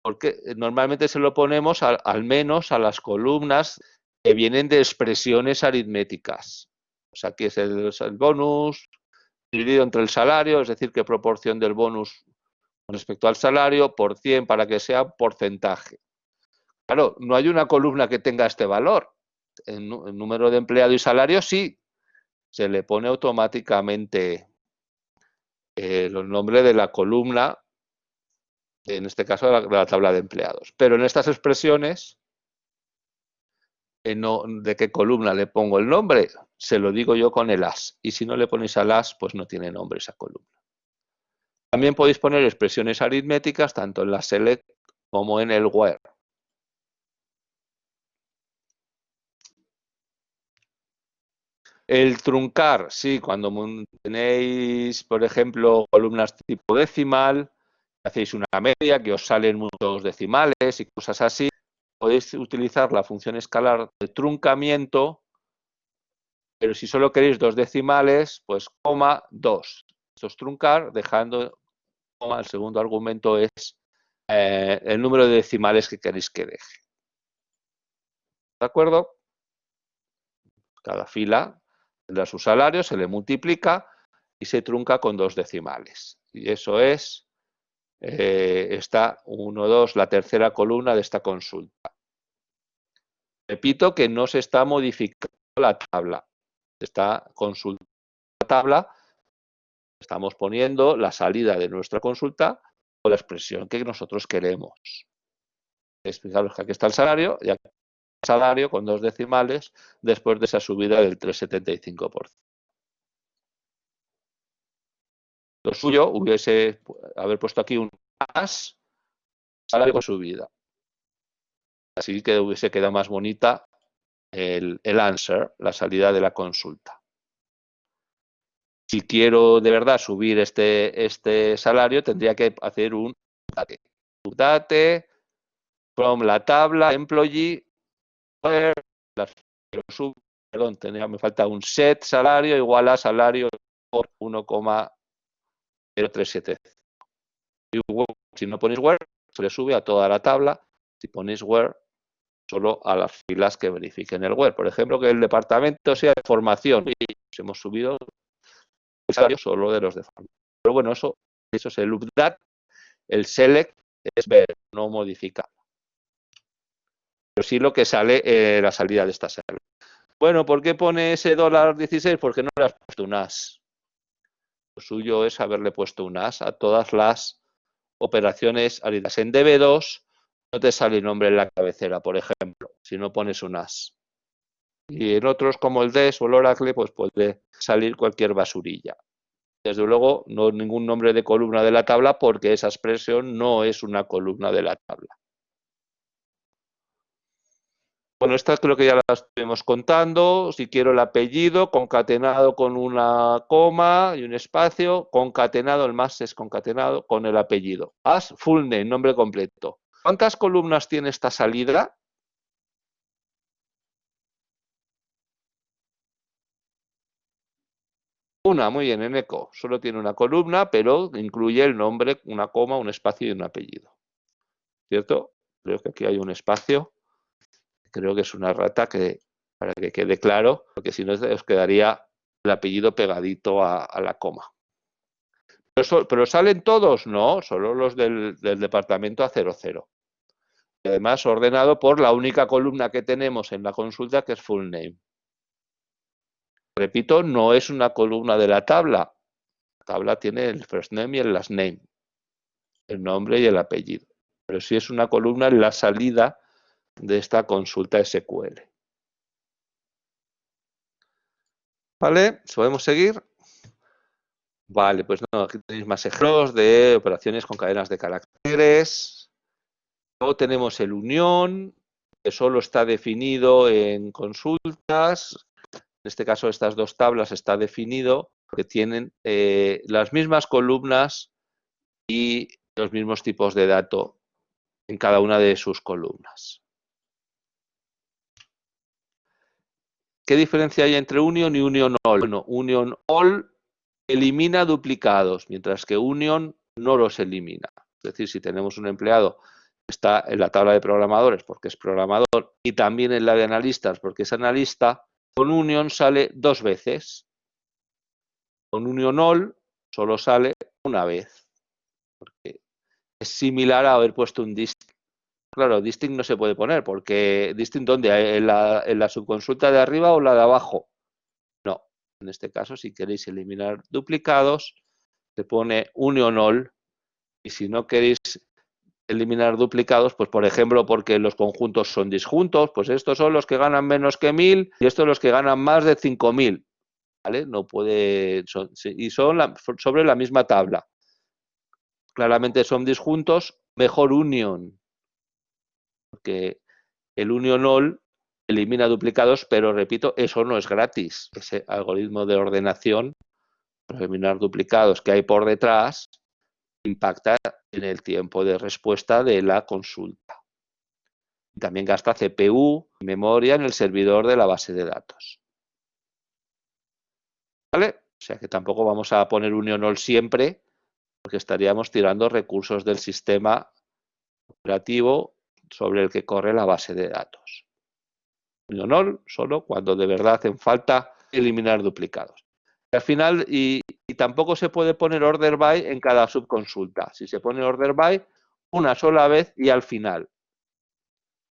porque normalmente se lo ponemos al menos a las columnas que vienen de expresiones aritméticas. Pues aquí es el bonus dividido entre el salario, es decir, qué proporción del bonus respecto al salario por 100 para que sea porcentaje. Claro, no hay una columna que tenga este valor. El número de empleado y salario sí, se le pone automáticamente el nombre de la columna, en este caso de la tabla de empleados. Pero en estas expresiones, ¿de qué columna le pongo el nombre? Se lo digo yo con el as. Y si no le ponéis al as, pues no tiene nombre esa columna. También podéis poner expresiones aritméticas tanto en la select como en el where. El truncar, sí, cuando tenéis, por ejemplo, columnas tipo decimal, hacéis una media que os salen muchos decimales y cosas así, podéis utilizar la función escalar de truncamiento, pero si solo queréis dos decimales, pues coma 2. Esto es truncar, dejando coma, el segundo argumento es el número de decimales que queréis que deje. ¿De acuerdo? Cada fila tendrá su salario, se le multiplica y se trunca con dos decimales. Y eso es, está 1, 2, la tercera columna de esta consulta. Repito que no se está modificando la tabla. Está consultando la tabla, estamos poniendo la salida de nuestra consulta o la expresión que nosotros queremos. Fijaros que aquí está el salario, y aquí está el salario con 2 decimales después de esa subida del 3,75%. Lo suyo hubiese haber puesto aquí un más salario con subida. Así que hubiese quedado más bonita el answer, la salida de la consulta. Si quiero de verdad subir este salario, tendría que hacer un update from la tabla employee where perdón, me falta un set salario igual a salario por 1,037. Si no ponéis where, se le sube a toda la tabla. Si ponéis where, solo a las filas que verifiquen el where. Por ejemplo, que el departamento sea de formación. Y hemos subido el salario solo de los de formación. Pero bueno, eso es el update. El select es ver, no modificar. Pero sí lo que sale, la salida de esta salida. Bueno, ¿por qué pone ese $16? Porque no le has puesto un as. Lo suyo es haberle puesto un as a todas las operaciones áridas. En DB2 no te sale el nombre en la cabecera, por ejemplo, si no pones un as. Y en otros como el DES o el Oracle, pues puede salir cualquier basurilla. Desde luego, no ningún nombre de columna de la tabla porque esa expresión no es una columna de la tabla. Bueno, estas creo que ya las estuvimos contando. Si quiero el apellido, concatenado con una coma y un espacio, concatenado, el más es concatenado con el apellido. As full name, nombre completo. ¿Cuántas columnas tiene esta salida? Una, muy bien, en eco. Solo tiene una columna, pero incluye el nombre, una coma, un espacio y un apellido. ¿Cierto? Creo que aquí hay un espacio. Creo que es una rata para que quede claro, porque si no os quedaría el apellido pegadito a la coma. ¿Pero salen todos? No, solo los del departamento A00. Y además ordenado por la única columna que tenemos en la consulta, que es full name. Repito, no es una columna de la tabla. La tabla tiene el first name y el last name, el nombre y el apellido. Pero sí es una columna en la salida de esta consulta SQL. ¿Vale? ¿Podemos seguir? Vale, pues no, aquí tenéis más ejemplos de operaciones con cadenas de caracteres. Luego tenemos el unión, que solo está definido en consultas. En este caso, estas dos tablas está definido que tienen las mismas columnas y los mismos tipos de datos en cada una de sus columnas. ¿Qué diferencia hay entre union y union all? Bueno, union all elimina duplicados, mientras que union no los elimina. Es decir, si tenemos un empleado que está en la tabla de programadores porque es programador y también en la de analistas porque es analista, con union sale 2 veces. Con union all solo sale una vez. Porque es similar a haber puesto un distinct. Claro, distinct no se puede poner porque distinct ¿dónde? ¿En la subconsulta de arriba o la de abajo? No. En este caso, si queréis eliminar duplicados, se pone union all. Y si no queréis eliminar duplicados, pues por ejemplo, porque los conjuntos son disjuntos, pues estos son los que ganan menos que 1000 y estos los que ganan más de 5000. ¿Vale? No puede, y son sobre la misma tabla. Claramente son disjuntos, mejor union, porque el union all elimina duplicados, pero repito, eso no es gratis. Ese algoritmo de ordenación, eliminar duplicados que hay por detrás, impacta en el tiempo de respuesta de la consulta. También gasta CPU y memoria en el servidor de la base de datos. ¿Vale? O sea que tampoco vamos a poner union all siempre, porque estaríamos tirando recursos del sistema operativo sobre el que corre la base de datos. Union all solo cuando de verdad hacen falta eliminar duplicados. Al final, y tampoco se puede poner order by en cada subconsulta. Si se pone order by, una sola vez y al final.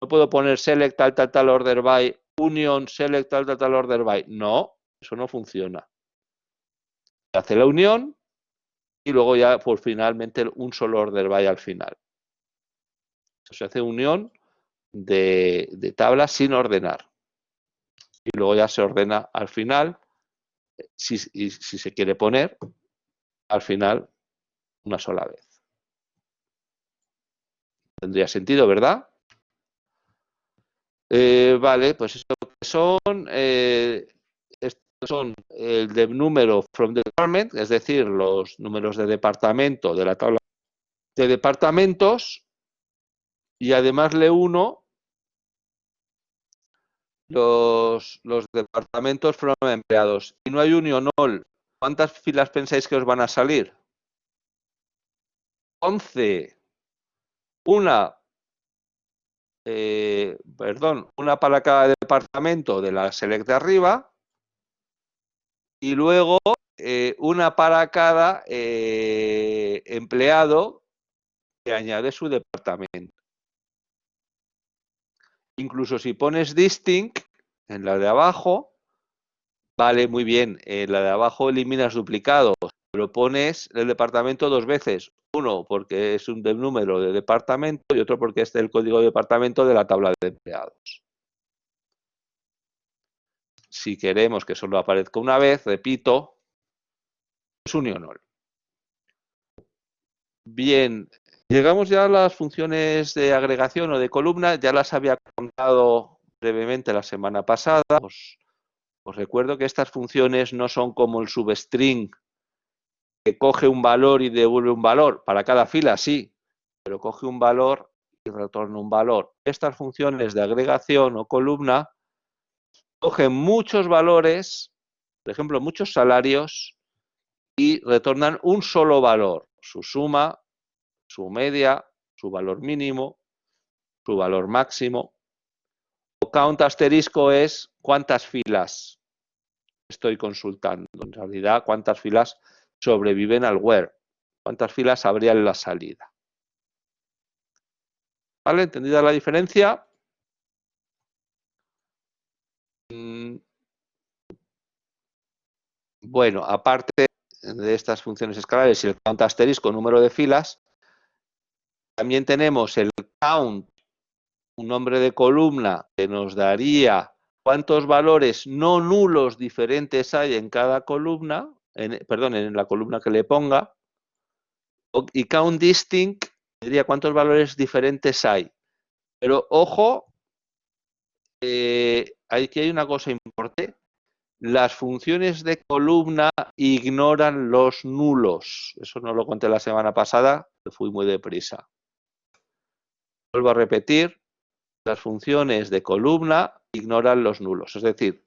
No puedo poner select tal order by union select tal order by. No, eso no funciona. Se hace la unión y luego ya por finalmente un solo order by al final. Se hace unión de tablas sin ordenar. Y luego ya se ordena al final, si se quiere poner, al final una sola vez. Tendría sentido, ¿verdad? Vale, pues esto estos son el de número from department, es decir, los números de departamento de la tabla de departamentos, y además le uno los departamentos from empleados. Y no hay union all. ¿Cuántas filas pensáis que os van a salir? 11. Una para cada departamento de la select de arriba y luego una para cada empleado que añade su departamento. Incluso si pones distinct en la de abajo, vale, muy bien, en la de abajo eliminas duplicados, pero pones el departamento dos veces. Uno porque es un número de departamento y otro porque es el código de departamento de la tabla de empleados. Si queremos que solo aparezca una vez, repito, es union all. Bien, llegamos ya a las funciones de agregación o de columna. Ya las había contado brevemente la semana pasada. Os recuerdo que estas funciones no son como el substring, que coge un valor y devuelve un valor. Para cada fila sí, pero coge un valor y retorna un valor. Estas funciones de agregación o columna cogen muchos valores, por ejemplo, muchos salarios, y retornan un solo valor, su suma, su media, su valor mínimo, su valor máximo. O count asterisco es cuántas filas estoy consultando. En realidad, cuántas filas sobreviven al where, cuántas filas habría en la salida. ¿Vale? ¿Entendida la diferencia? Bueno, aparte de estas funciones escalares y el count asterisco, número de filas, también tenemos el count, un nombre de columna que nos daría cuántos valores no nulos diferentes hay en cada columna, en la columna que le ponga, y count distinct diría cuántos valores diferentes hay. Pero ojo, aquí hay una cosa importante. Las funciones de columna ignoran los nulos. Eso no lo conté la semana pasada, que fui muy deprisa. Vuelvo a repetir, las funciones de columna ignoran los nulos. Es decir,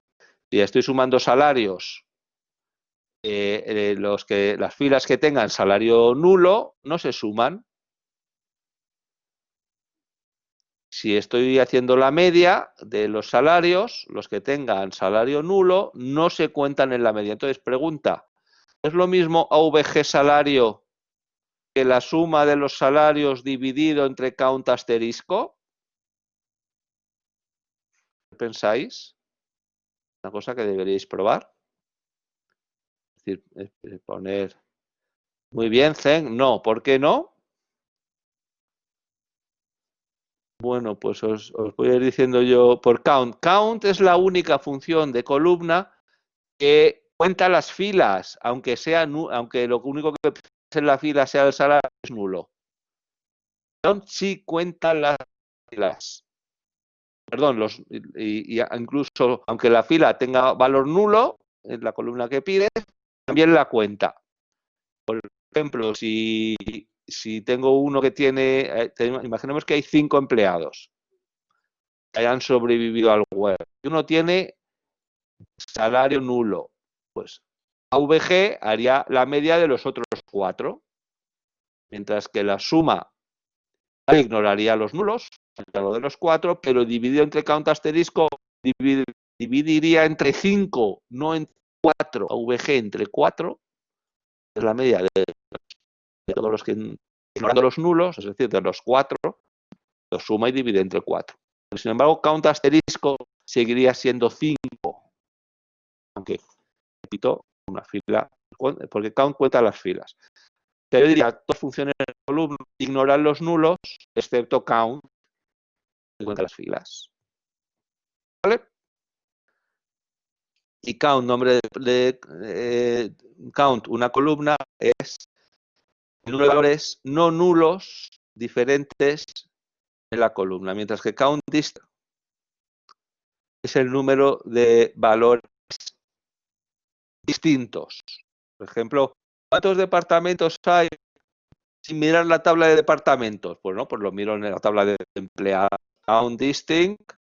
si estoy sumando salarios, las filas que tengan salario nulo no se suman. Si estoy haciendo la media de los salarios, los que tengan salario nulo no se cuentan en la media. Entonces, pregunta, ¿es lo mismo AVG salario que la suma de los salarios dividido entre count asterisco? ¿Qué pensáis? Una cosa que deberíais probar. Es decir, poner... Muy bien, Zen. No, ¿por qué no? Bueno, pues os voy a ir diciendo yo por count. Count es la única función de columna que cuenta las filas, aunque lo único que en la fila sea el salario, es nulo. Count sí cuenta las filas. Perdón, incluso aunque la fila tenga valor nulo en la columna que pides, también la cuenta. Por ejemplo, si tengo uno que imaginemos que hay 5 empleados que hayan sobrevivido al web y uno tiene salario nulo, pues AVG haría la media de los otros 4, mientras que la suma ignoraría los nulos, lo de los 4, pero dividido entre count asterisco dividiría entre 5, no entre 4. AVG entre 4 es la media de todos los que ignorando los nulos, es decir, de los 4, los suma y divide entre 4. Sin embargo, count asterisco seguiría siendo 5. Aunque, repito, una fila, porque count cuenta las filas. Yo diría, todas funciones de columna ignoran los nulos, excepto count, que cuenta las filas. ¿Vale? Y count, nombre de count, una columna, es el número de valores no nulos diferentes en la columna, mientras que count dist es el número de valores distintos. Por ejemplo, ¿cuántos departamentos hay sin mirar la tabla de departamentos? Pues no, pues lo miro en la tabla de empleados. Count distinct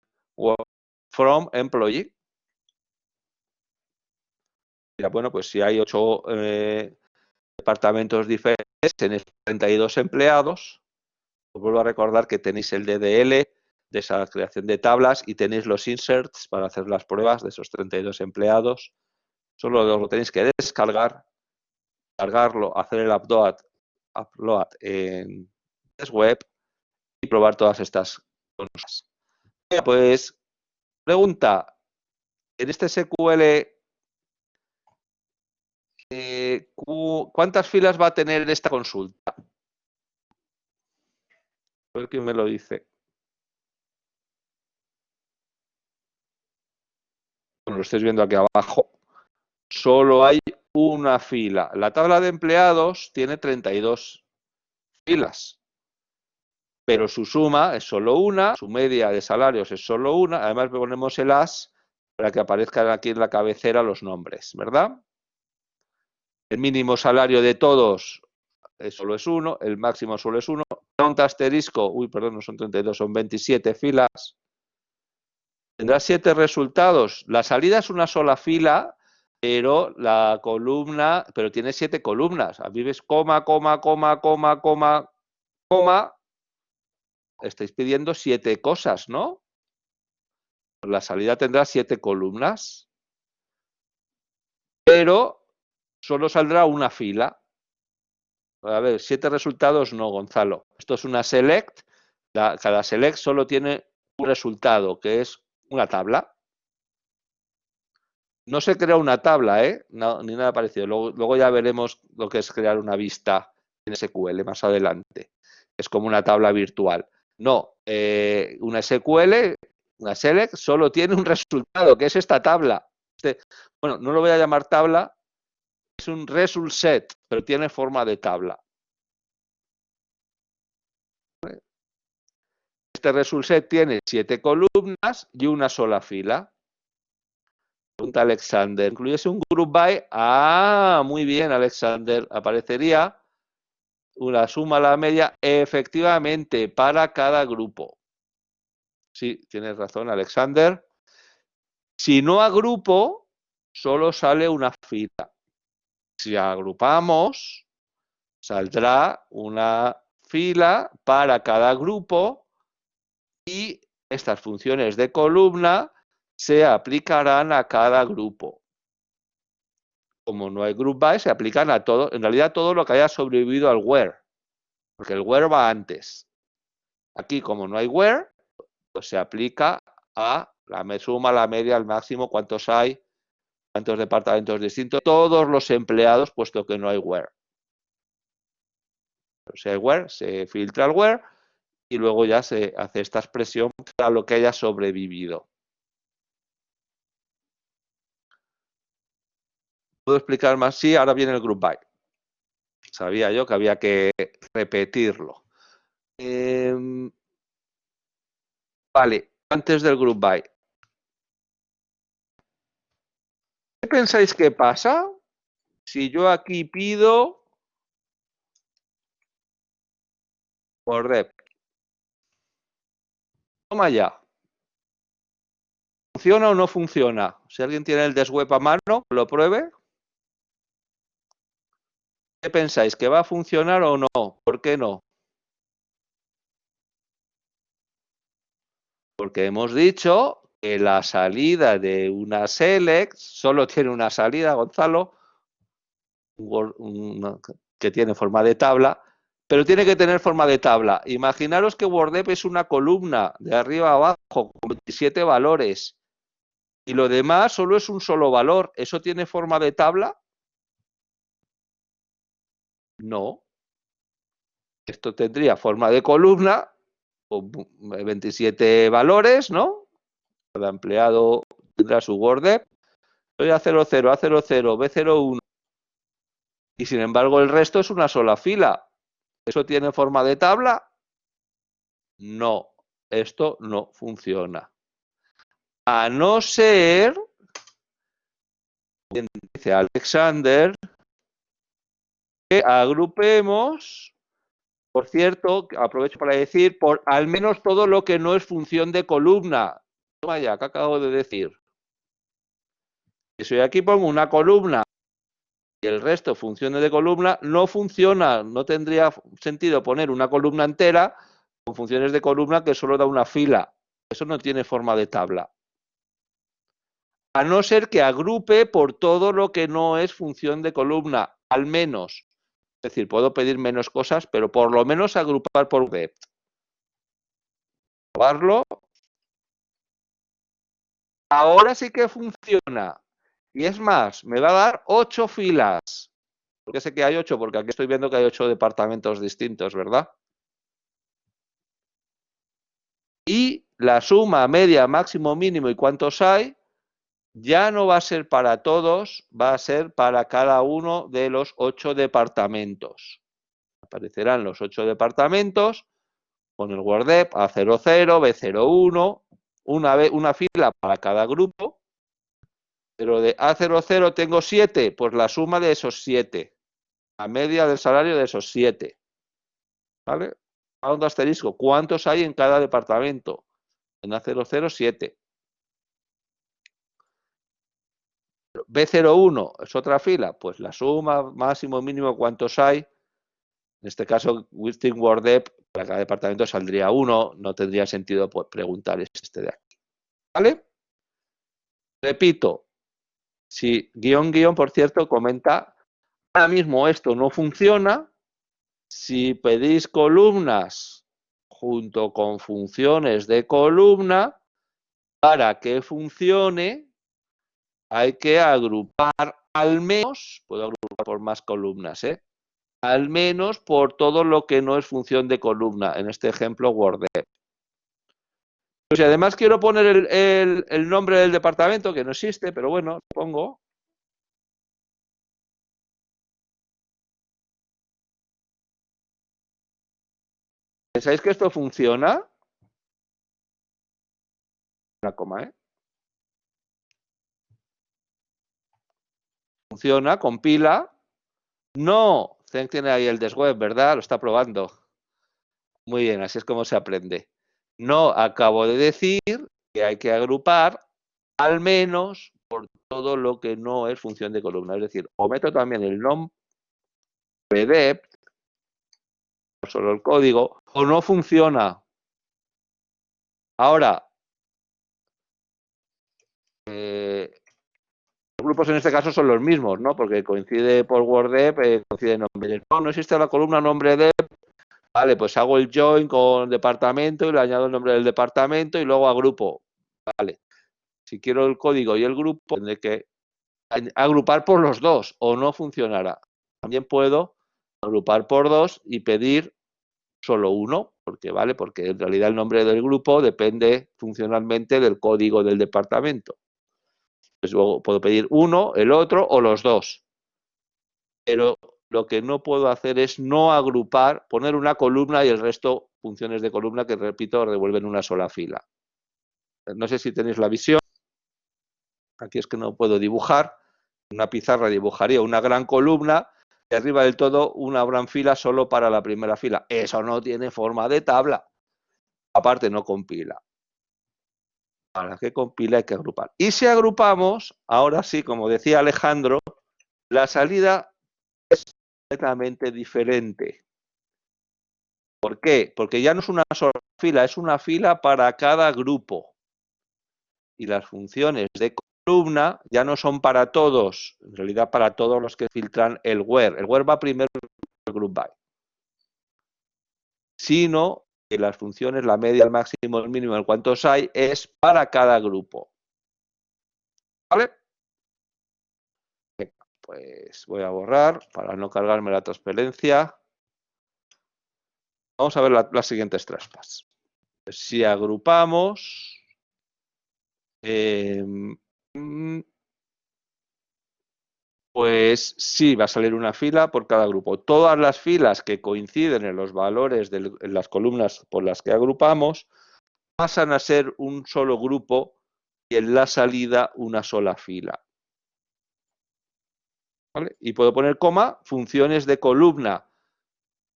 from employee. Ya, bueno, pues si hay 8 departamentos diferentes, tenéis 32 empleados. Os vuelvo a recordar que tenéis el DDL de esa creación de tablas y tenéis los inserts para hacer las pruebas de esos 32 empleados. Solo lo tenéis que descargar, cargarlo, hacer el upload en web y probar todas estas cosas. Pues, pregunta, en este SQL, ¿cuántas filas va a tener esta consulta? A ver quién me lo dice. Bueno, lo estáis viendo aquí abajo. Solo hay una fila. La tabla de empleados tiene 32 filas, pero su suma es solo una, su media de salarios es solo una. Además ponemos el as para que aparezcan aquí en la cabecera los nombres, ¿verdad? El mínimo salario de todos solo es 1, el máximo solo es 1. Count asterisco, uy, perdón, no son 32, son 27 filas. Tendrá 7 resultados. La salida es una sola fila, pero la columna, pero tiene 7 columnas. Aquí ves coma, coma, coma, coma, coma, coma. Estáis pidiendo 7 cosas, ¿no? La salida tendrá 7 columnas, pero solo saldrá una fila. A ver, 7 resultados no, Gonzalo. Esto es una select. Cada select solo tiene un resultado, que es una tabla. No se crea una tabla, no, ni nada parecido. Luego ya veremos lo que es crear una vista en SQL más adelante. Es como una tabla virtual. No, una SQL, una select, solo tiene un resultado, que es esta tabla. Bueno, no lo voy a llamar tabla, es un result set, pero tiene forma de tabla. Este result set tiene 7 columnas y una sola fila. Pregunta Alexander, ¿incluyese un group by? Ah, muy bien, Alexander. Aparecería una suma a la media, efectivamente, para cada grupo. Sí, tienes razón, Alexander. Si no agrupo, solo sale una fila. Si agrupamos, saldrá una fila para cada grupo y estas funciones de columna se aplicarán a cada grupo. Como no hay group by, se aplican a todo, en realidad todo lo que haya sobrevivido al where, porque el where va antes. Aquí, como no hay where, pues se aplica a la suma, la media, el máximo, cuántos hay, cuántos departamentos distintos, todos los empleados, puesto que no hay where. Pero si hay where, se filtra el where y luego ya se hace esta expresión para lo que haya sobrevivido. ¿Puedo explicar más? Sí, ahora viene el group by. Sabía yo que había que repetirlo. Vale, antes del group by. ¿Qué pensáis que pasa si yo aquí pido por dep? Toma ya. ¿Funciona o no funciona? Si alguien tiene el desweb a mano, lo pruebe. ¿Qué pensáis? ¿Que va a funcionar o no? ¿Por qué no? Porque hemos dicho que la salida de una select solo tiene una salida, Gonzalo, que tiene forma de tabla, pero tiene que tener forma de tabla. Imaginaros que WordDep es una columna de arriba a abajo con 27 valores. Y lo demás solo es un solo valor. ¿Eso tiene forma de tabla? No. Esto tendría forma de columna, con 27 valores, ¿no? Cada empleado tendrá su WordDev. Soy A00, A00, B01. Y sin embargo el resto es una sola fila. ¿Eso tiene forma de tabla? No. Esto no funciona. A no ser, dice Alexander, que agrupemos, por cierto, aprovecho para decir, por al menos todo lo que no es función de columna. Toma ya, ¿qué acabo de decir? Si aquí pongo una columna y el resto funciones de columna, no funciona, no tendría sentido poner una columna entera con funciones de columna que solo da una fila. Eso no tiene forma de tabla. A no ser que agrupe por todo lo que no es función de columna, al menos. Es decir, puedo pedir menos cosas, pero por lo menos agrupar por web. Probarlo. Ahora sí que funciona. Y es más, me va a dar 8 filas. ¿Por qué sé que hay 8? Porque aquí estoy viendo que hay 8 departamentos distintos, ¿verdad? Y la suma, media, máximo, mínimo y cuántos hay, ya no va a ser para todos, va a ser para cada uno de los 8 departamentos. Aparecerán los 8 departamentos con el WordDev A00, B01, una fila para cada grupo. Pero de A00 tengo 7, pues la suma de esos 7. La media del salario de esos 7. ¿Vale? A un asterisco. ¿Cuántos hay en cada departamento? En A00, 7. B01 es otra fila, pues la suma, máximo, mínimo, ¿cuántos hay? En este caso, Within WordDev, para cada departamento saldría 1, no tendría sentido preguntar este de aquí. ¿Vale? Repito, si _, por cierto, comenta, ahora mismo esto no funciona. Si pedís columnas junto con funciones de columna, para que funcione, hay que agrupar al menos, puedo agrupar por más columnas, al menos por todo lo que no es función de columna, en este ejemplo WordDev. Pues si además quiero poner el nombre del departamento, que no existe, pero bueno, lo pongo. ¿Pensáis que esto funciona? Una coma, Funciona, compila. No, Zen tiene ahí el desweb, ¿verdad? Lo está probando. Muy bien, así es como se aprende. No acabo de decir que hay que agrupar al menos por todo lo que no es función de columna. Es decir, o meto también el nombre de solo el código, o no funciona. Ahora, los grupos en este caso son los mismos, ¿no? Porque coincide por WordDev, coincide el nombre. No existe la columna nombre de. Vale, pues hago el join con departamento y le añado el nombre del departamento y luego agrupo. Vale. Si quiero el código y el grupo, tendré que agrupar por los dos o no funcionará. También puedo agrupar por dos y pedir solo uno, porque en realidad el nombre del grupo depende funcionalmente del código del departamento. Pues luego puedo pedir uno, el otro o los dos. Pero lo que no puedo hacer es no agrupar, poner una columna y el resto funciones de columna que, repito, revuelven una sola fila. No sé si tenéis la visión. Aquí es que no puedo dibujar. Una pizarra dibujaría una gran columna y arriba del todo una gran fila solo para la primera fila. Eso no tiene forma de tabla. Aparte no compila. Para que compila hay que agrupar. Y si agrupamos, ahora sí, como decía Alejandro, la salida es completamente diferente. ¿Por qué? Porque ya no es una sola fila, es una fila para cada grupo. Y las funciones de columna ya no son para todos, en realidad para todos los que filtran el where. El where va primero el group by. Sino que las funciones, la media, el máximo, el mínimo, el cuántos hay, es para cada grupo. ¿Vale? Venga, pues voy a borrar para no cargarme la transparencia. Vamos a ver las siguientes trampas. Si agrupamos, pues sí, va a salir una fila por cada grupo. Todas las filas que coinciden en los valores en las columnas por las que agrupamos pasan a ser un solo grupo y en la salida una sola fila. ¿Vale? Y puedo poner coma, funciones de columna.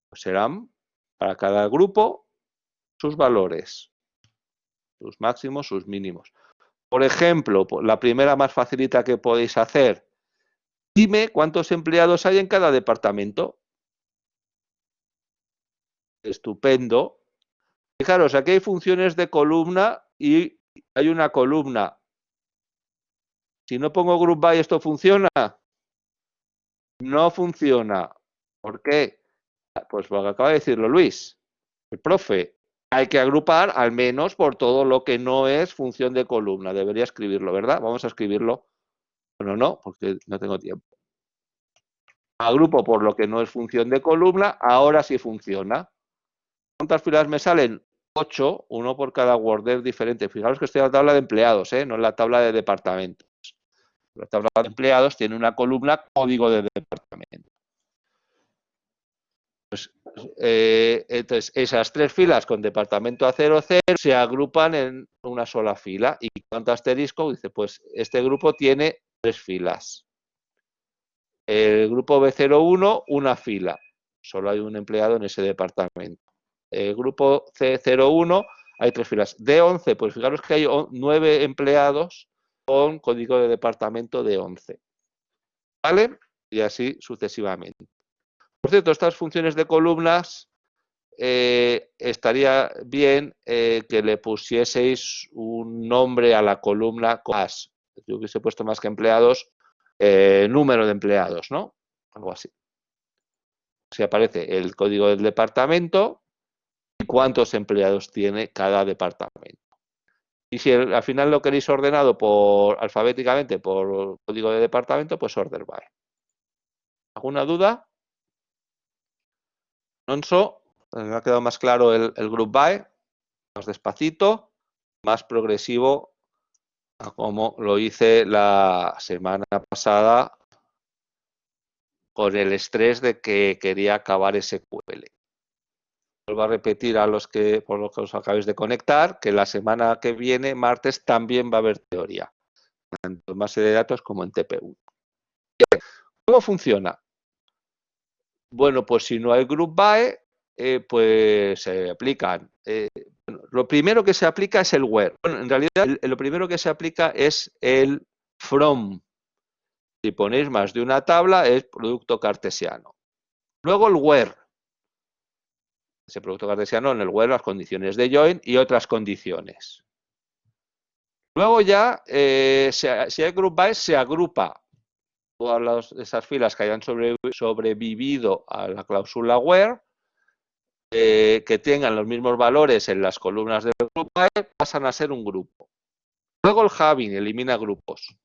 Pues serán para cada grupo sus valores, sus máximos, sus mínimos. Por ejemplo, la primera más facilita que podéis hacer, dime cuántos empleados hay en cada departamento. Estupendo. Fijaros, aquí hay funciones de columna y hay una columna. Si no pongo group by, ¿esto funciona? No funciona. ¿Por qué? Pues porque acaba de decirlo Luis, el profe. Hay que agrupar al menos por todo lo que no es función de columna. Debería escribirlo, ¿verdad? Vamos a escribirlo. Bueno, no, porque no tengo tiempo. Agrupo por lo que no es función de columna, ahora sí funciona. ¿Cuántas filas me salen? 8, uno por cada WordDev diferente. Fijaros que estoy en la tabla de empleados, no en la tabla de departamentos. La tabla de empleados tiene una columna código de departamento. Pues, entonces, esas 3 filas con departamento A00 se agrupan en una sola fila. ¿Y cuánto asterisco? Dice, pues este grupo tiene 3 filas. El grupo B01, una fila. Solo hay un empleado en ese departamento. El grupo C01, hay 3 filas. D11, pues fijaros que hay 9 empleados con código de departamento de 11. ¿Vale? Y así sucesivamente. Por cierto, estas funciones de columnas estaría bien que le pusieseis un nombre a la columna con más. Yo hubiese puesto más que empleados, número de empleados, ¿no? Algo así. Si aparece el código del departamento y cuántos empleados tiene cada departamento. Y si al final lo queréis ordenado alfabéticamente por código de departamento, pues order by. ¿Alguna duda? Alonso, me ha quedado más claro el group by, más despacito, más progresivo a como lo hice la semana pasada con el estrés de que quería acabar SQL. Vuelvo a repetir a los que, por lo que os acabéis de conectar, que la semana que viene, martes, también va a haber teoría, tanto en base de datos como en TPU. ¿Cómo funciona? Bueno, pues si no hay group by, pues se aplican. Lo primero que se aplica es el where. Bueno, en realidad, lo primero que se aplica es el from. Si ponéis más de una tabla, es producto cartesiano. Luego el where. Ese producto cartesiano en el where, las condiciones de join y otras condiciones. Luego ya, si hay group by, se agrupa todas esas filas que hayan sobrevivido a la cláusula where, que tengan los mismos valores en las columnas del group by, pasan a ser un grupo. Luego el having elimina grupos.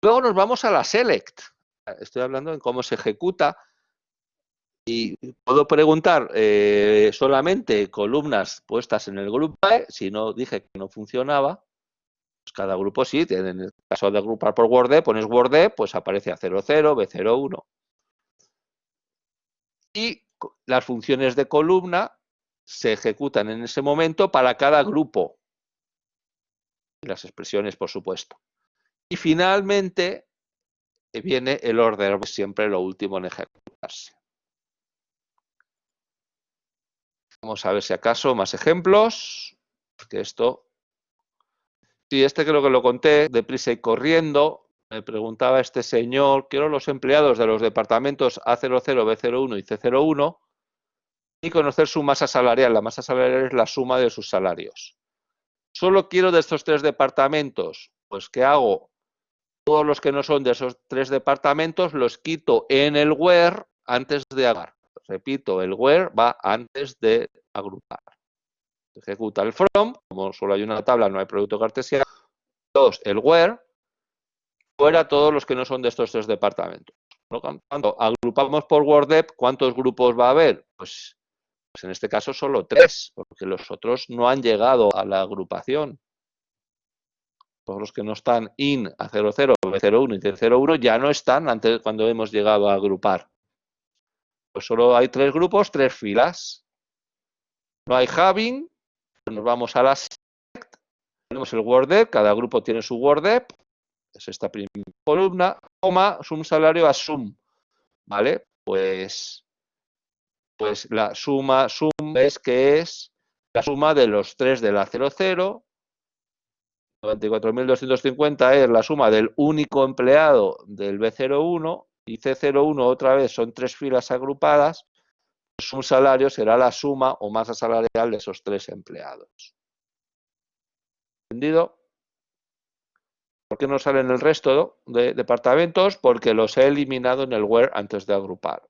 Luego nos vamos a la select. Estoy hablando de cómo se ejecuta. Y puedo preguntar solamente columnas puestas en el group by. Si no dije que no funcionaba, pues cada grupo sí. En el caso de agrupar por WordD, pones WordD, pues aparece A00, B01. Y las funciones de columna se ejecutan en ese momento para cada grupo. Y las expresiones, por supuesto. Y finalmente viene el order, siempre lo último en ejecutarse. Vamos a ver si acaso más ejemplos. Que esto. Sí, este creo que lo conté deprisa y corriendo. Me preguntaba este señor, quiero los empleados de los departamentos A00, B01 y C01 y conocer su masa salarial. La masa salarial es la suma de sus salarios. Solo quiero de estos 3 departamentos. Pues, ¿qué hago? Todos los que no son de esos 3 departamentos los quito en el where antes de agrupar. Repito, el where va antes de agrupar. Ejecuta el from, como solo hay una tabla, no hay producto cartesiano. 2, el where, fuera todos los que no son de estos 3 departamentos. Cuando agrupamos por WordDep, ¿cuántos grupos va a haber? Pues en este caso solo 3, porque los otros no han llegado a la agrupación. Todos los que no están in a 00, B01 y T01 ya no están antes cuando hemos llegado a agrupar. Pues solo hay 3 grupos, 3 filas. No hay having, nos vamos a la select, tenemos el WordDep, cada grupo tiene su WordDep, es esta primera columna, coma, sum salario a sum, ¿vale? Pues la suma sum es que es la suma de los 3 de la 00, 94.250 es la suma del único empleado del B01 y C01 otra vez son 3 filas agrupadas, pues un salario será la suma o masa salarial de esos 3 empleados. ¿Entendido? ¿Por qué no salen el resto de departamentos? Porque los he eliminado en el where antes de agrupar.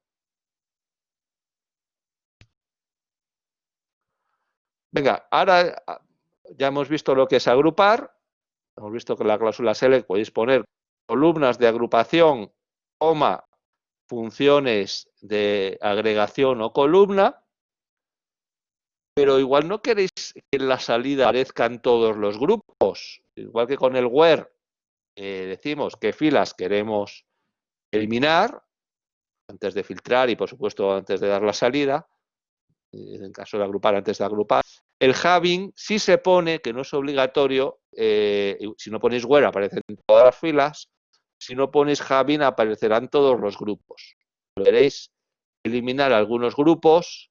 Venga, ahora ya hemos visto lo que es agrupar. Hemos visto que en la cláusula select podéis poner columnas de agrupación, coma, funciones de agregación o columna, pero igual no queréis que en la salida aparezcan todos los grupos. Igual que con el where decimos qué filas queremos eliminar antes de filtrar y por supuesto antes de dar la salida, en caso de agrupar antes de agrupar. El having sí se pone, que no es obligatorio, si no ponéis where aparecen todas las filas, si no ponéis having aparecerán todos los grupos. Si queréis eliminar algunos grupos,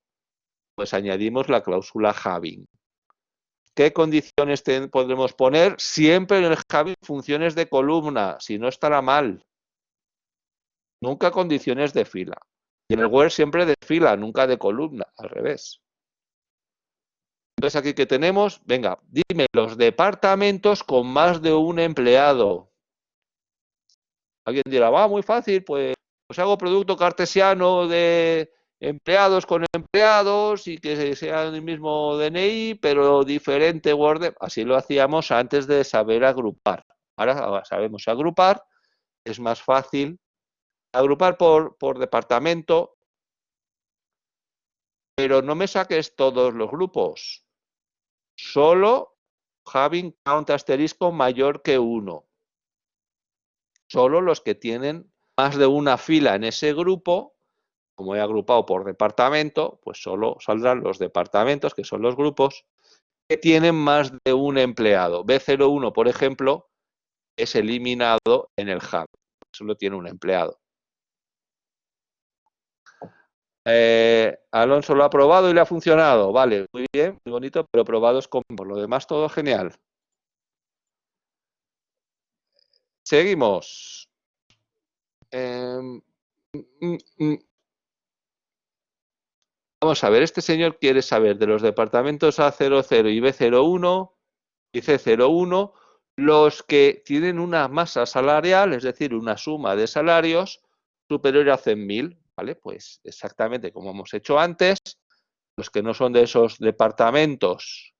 pues añadimos la cláusula having. ¿Qué condiciones podremos poner? Siempre en el having funciones de columna, si no estará mal. Nunca condiciones de fila. Y en el where siempre de fila, nunca de columna, al revés. Entonces aquí que tenemos, venga, dime los departamentos con más de un empleado. Alguien dirá, va, muy fácil, pues hago producto cartesiano de empleados con empleados y que sean el mismo DNI, pero diferente WordDep. Así lo hacíamos antes de saber agrupar. Ahora sabemos agrupar, es más fácil agrupar por departamento, pero no me saques todos los grupos. Solo having count asterisco mayor que 1. Solo los que tienen más de una fila en ese grupo, como he agrupado por departamento, pues solo saldrán los departamentos, que son los grupos, que tienen más de un empleado. B01, por ejemplo, es eliminado en el hub. Solo tiene un empleado. Alonso lo ha probado y le ha funcionado. Vale, muy bien, muy bonito, pero probados con por lo demás todo genial. Seguimos. Vamos a ver, este señor quiere saber de los departamentos A00 y B01 y C01 los que tienen una masa salarial, es decir, una suma de salarios superior a 100.000, ¿vale? Pues exactamente como hemos hecho antes, los que no son de esos departamentos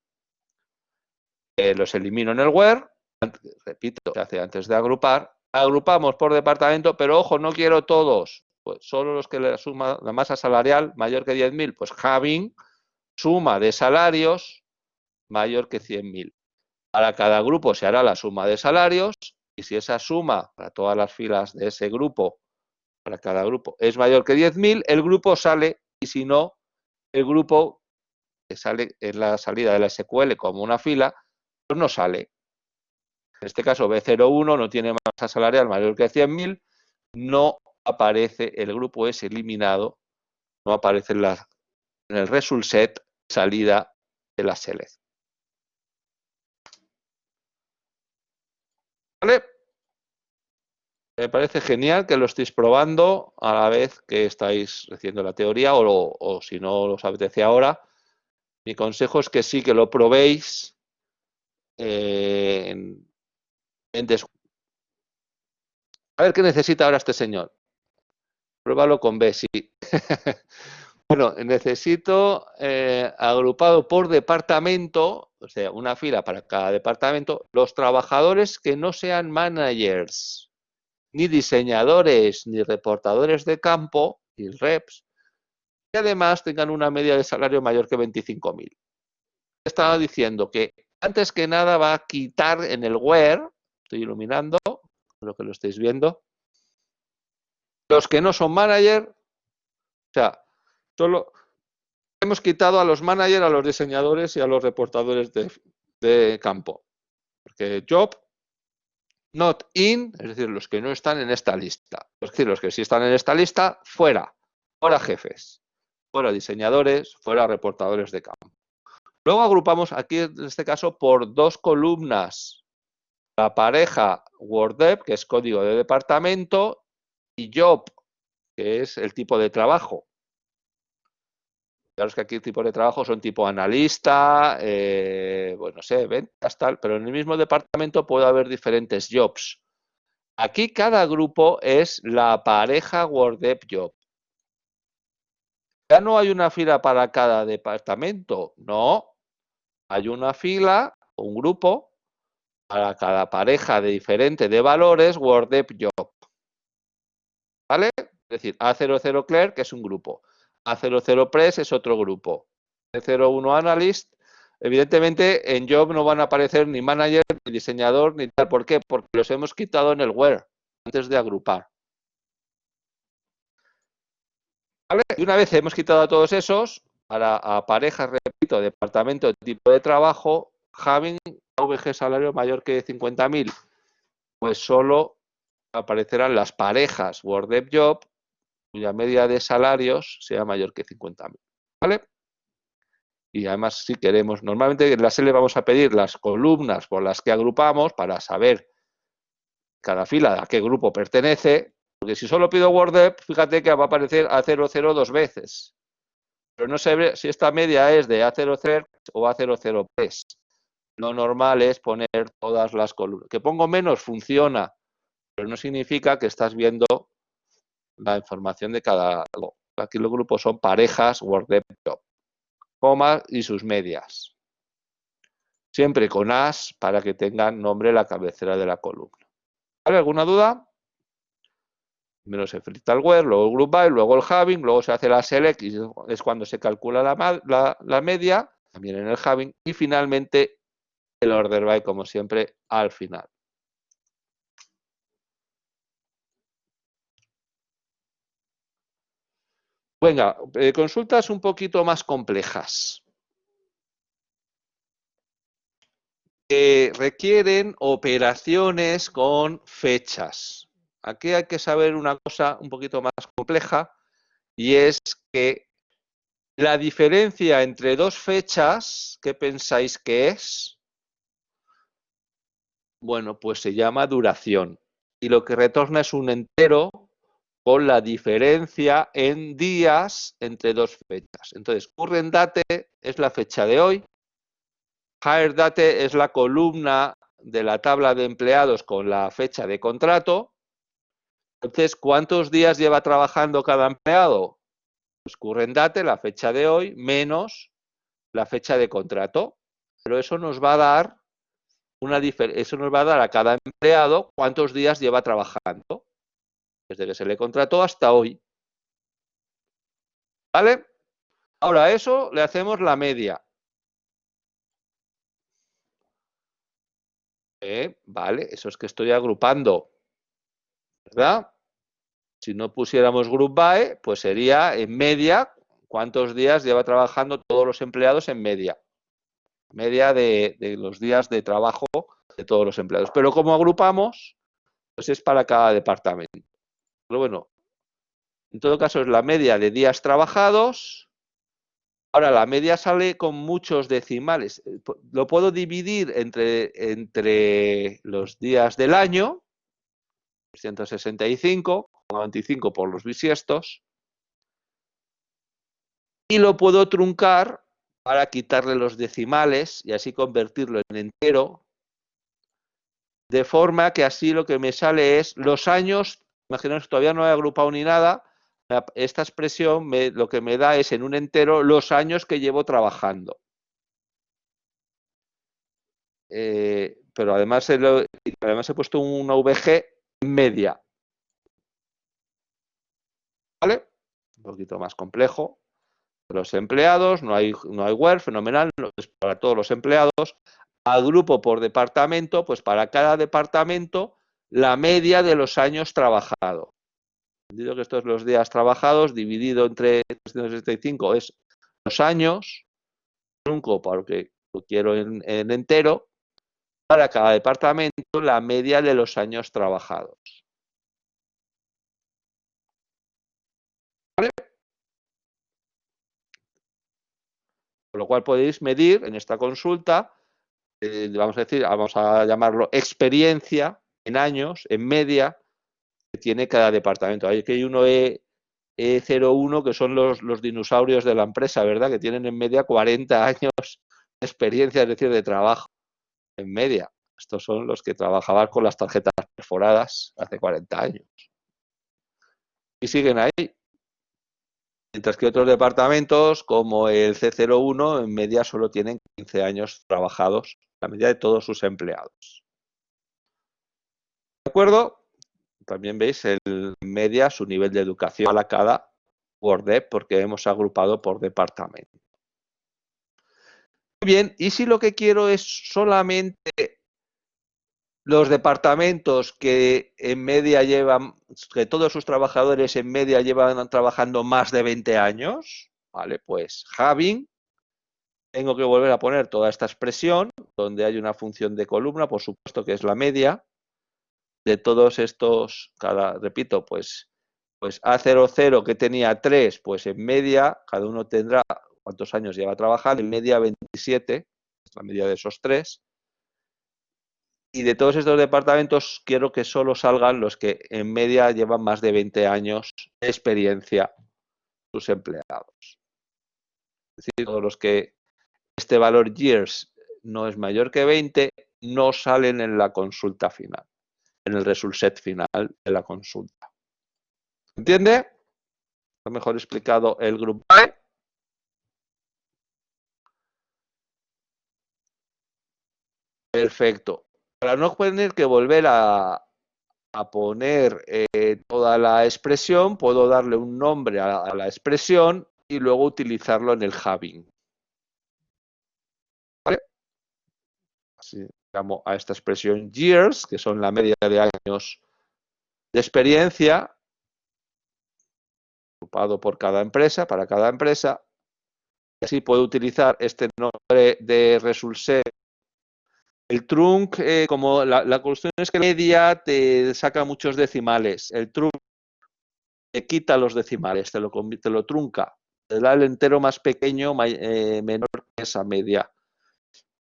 los elimino en el where, repito, se hace antes de agrupar, agrupamos por departamento, pero ojo, no quiero todos, pues solo los que la suma, la masa salarial mayor que 10.000, pues having suma de salarios mayor que 100.000. Para cada grupo se hará la suma de salarios y si esa suma para todas las filas de ese grupo, para cada grupo, es mayor que 10.000, el grupo sale y si no, el grupo que sale en la salida de la SQL como una fila, pues no sale. En este caso B01 no tiene masa salarial mayor que 100.000, no aparece, el grupo es eliminado, no aparece en el result set salida de la select. ¿Vale? Me parece genial que lo estéis probando a la vez que estáis recibiendo la teoría o si no os apetece ahora. Mi consejo es que sí que lo probéis a ver qué necesita ahora este señor. Pruébalo con B, sí. Bueno, necesito agrupado por departamento, o sea, una fila para cada departamento, los trabajadores que no sean managers. ni diseñadores ni reportadores de campo, y reps, que además tengan una media de salario mayor que 25.000. Estaba diciendo que antes que nada va a quitar en el where, estoy iluminando, creo que lo estáis viendo, los que no son manager, o sea, solo hemos quitado a los managers, a los diseñadores y a los reportadores de campo. Porque job not in, es decir, los que no están en esta lista. Es decir, los que sí están en esta lista, fuera. Fuera jefes, fuera diseñadores, fuera reportadores de campo. Luego agrupamos aquí, en este caso, por dos columnas. La pareja WordDev, que es código de departamento, y job, que es el tipo de trabajo. Claro, es que aquí el tipo de trabajo son tipo analista, bueno, no sé, ventas, tal, pero en el mismo departamento puede haber diferentes jobs. Aquí cada grupo es la pareja WordDev job. Ya no hay una fila para cada departamento, no. Hay una fila, un grupo, para cada pareja de diferente de valores WordDev job. ¿Vale? Es decir, A00 Clerk es un grupo, A00 Press es otro grupo, A01 Analyst. Evidentemente, en Job no van a aparecer ni manager, ni diseñador, ni tal. ¿Por qué? Porque los hemos quitado en el where, antes de agrupar. ¿Vale? Y una vez hemos quitado a todos esos, a parejas, repito, departamento, tipo de trabajo, having VG salario mayor que 50.000, pues solo aparecerán las parejas WordDev Job cuya media de salarios sea mayor que 50.000. ¿Vale? Y además, si queremos, normalmente en la SL vamos a pedir las columnas por las que agrupamos para saber cada fila a qué grupo pertenece, porque si solo pido WordDev, fíjate que va a aparecer A00 dos veces. Pero no sé si esta media es de A00 o A00 Press. Lo normal es poner todas las columnas. Que pongo menos funciona, pero no significa que estás viendo la información de cada. Aquí los grupos son parejas WordDev Job, comas y sus medias. Siempre con as para que tengan nombre la cabecera de la columna. ¿Vale? ¿Alguna duda? Primero se filtra el where, luego el group by, luego el having, luego se hace la select y es cuando se calcula la media, también en el having, y finalmente el order by, como siempre, al final. Venga, consultas un poquito más complejas. Requieren operaciones con fechas. Aquí hay que saber una cosa un poquito más compleja y es que la diferencia entre dos fechas, ¿qué pensáis que es? Bueno, pues se llama duración y lo que retorna es un entero con la diferencia en días entre dos fechas. Entonces, current date es la fecha de hoy, hire date es la columna de la tabla de empleados con la fecha de contrato. Entonces, ¿cuántos días lleva trabajando cada empleado? Pues current date, la fecha de hoy, menos la fecha de contrato. Pero eso nos va a dar eso nos va a dar a cada empleado cuántos días lleva trabajando, desde que se le contrató hasta hoy. ¿Vale? Ahora a eso le hacemos la media. Vale, eso es que estoy agrupando, ¿verdad? Si no pusiéramos group by, pues sería en media cuántos días lleva trabajando todos los empleados en media. Media de los días de trabajo de todos los empleados. Pero como agrupamos, pues es para cada departamento. Pero bueno, en todo caso es la media de días trabajados. Ahora, la media sale con muchos decimales. Lo puedo dividir entre los días del año, 365,95 por los bisiestos, y lo puedo truncar para quitarle los decimales y así convertirlo en entero, de forma que así lo que me sale es los años. Imaginaos que todavía no he agrupado ni nada. Esta expresión lo que me da es en un entero los años que llevo trabajando. Pero además he puesto una VG media. ¿vale? Un poquito más complejo. Los empleados, no hay WER, fenomenal, es para todos los empleados. Agrupo por departamento, pues para cada departamento la media de los años trabajados. Entendido que estos los días trabajados dividido entre 365 es los años, trunco porque lo quiero en entero, para cada departamento la media de los años trabajados. ¿Vale? Con lo cual podéis medir en esta consulta, vamos a llamarlo experiencia en años, en media, que tiene cada departamento. Hay uno E01 que son los dinosaurios de la empresa, ¿verdad? Que tienen en media 40 años de experiencia, es decir, de trabajo en media. Estos son los que trabajaban con las tarjetas perforadas hace 40 años. Y siguen ahí. Mientras que otros departamentos, como el C01, en media solo tienen 15 años trabajados, la media de todos sus empleados. ¿De acuerdo? También veis en media su nivel de educación a cada WordDev porque hemos agrupado por departamento. Muy bien, y si lo que quiero es solamente los departamentos que en media llevan, que todos sus trabajadores en media llevan trabajando más de 20 años, ¿vale? Pues having, tengo que volver a poner toda esta expresión, donde hay una función de columna, por supuesto que es la media, de todos estos, repito, pues A00 que tenía 3, pues en media, cada uno tendrá cuántos años lleva a trabajar, en media 27, es la media de esos 3. Y de todos estos departamentos quiero que solo salgan los que en media llevan más de 20 años de experiencia sus empleados. Es decir, todos los que este valor years no es mayor que 20 no salen en la consulta final, en el result set final de la consulta. ¿Entiende? Está mejor explicado el grupo B. Perfecto. Para no tener que volver a poner toda la expresión, puedo darle un nombre a la expresión y luego utilizarlo en el having. ¿Vale? Así llamo a esta expresión years, que son la media de años de experiencia, agrupado por cada empresa, para cada empresa. Así puedo utilizar este nombre de result set. El trunc, como la cuestión es que la media te saca muchos decimales. El trunc te quita los decimales, te lo trunca. Te da el entero más pequeño, menor que esa media.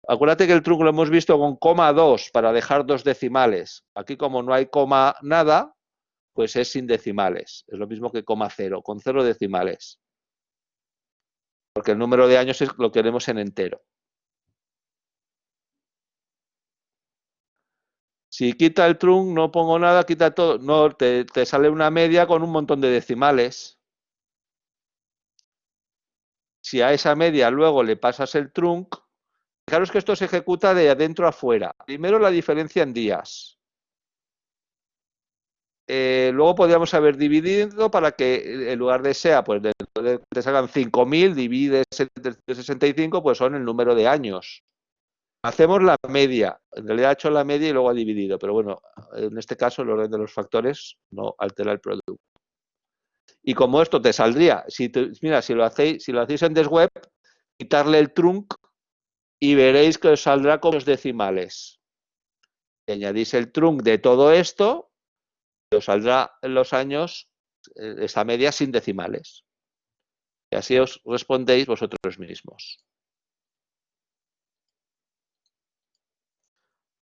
Acuérdate que el trunc lo hemos visto con coma 2 para dejar 2 decimales. Aquí como no hay coma nada, pues es sin decimales. Es lo mismo que coma 0, con 0 decimales. Porque el número de años lo queremos en entero. Si quita el trunc, no pongo nada, quita todo. No, te sale una media con un montón de decimales. Si a esa media luego le pasas el trunc, fijaros que esto se ejecuta de adentro a afuera. Primero la diferencia en días. Luego podríamos haber dividido para que en lugar de sea, pues te salgan 5.000, divides entre 65, pues son el número de años. Hacemos la media. En realidad ha hecho la media y luego ha dividido. Pero bueno, en este caso el orden de los factores no altera el producto. Y como esto te saldría, mira, si lo hacéis en Desweb, quitarle el trunc y veréis que os saldrá con los decimales. Si añadís el trunc de todo esto, os saldrá en los años esta media sin decimales. Y así os respondéis vosotros mismos.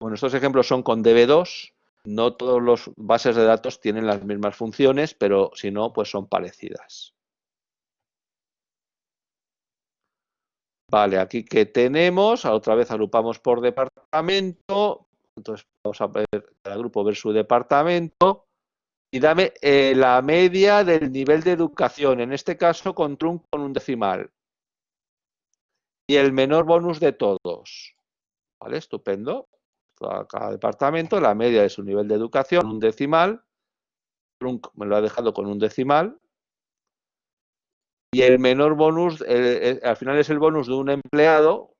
Bueno, estos ejemplos son con DB2. No todos los bases de datos tienen las mismas funciones, pero si no, pues son parecidas. Vale, aquí que tenemos, otra vez agrupamos por departamento. Entonces vamos a ver cada grupo ver su departamento. Y dame la media del nivel de educación, en este caso con trunc con un decimal. Y el menor bonus de todos. ¿Vale? Estupendo. Cada departamento, la media de su nivel de educación, un decimal. Trunc me lo ha dejado con un decimal. Y el menor bonus, al final es el bonus de un empleado,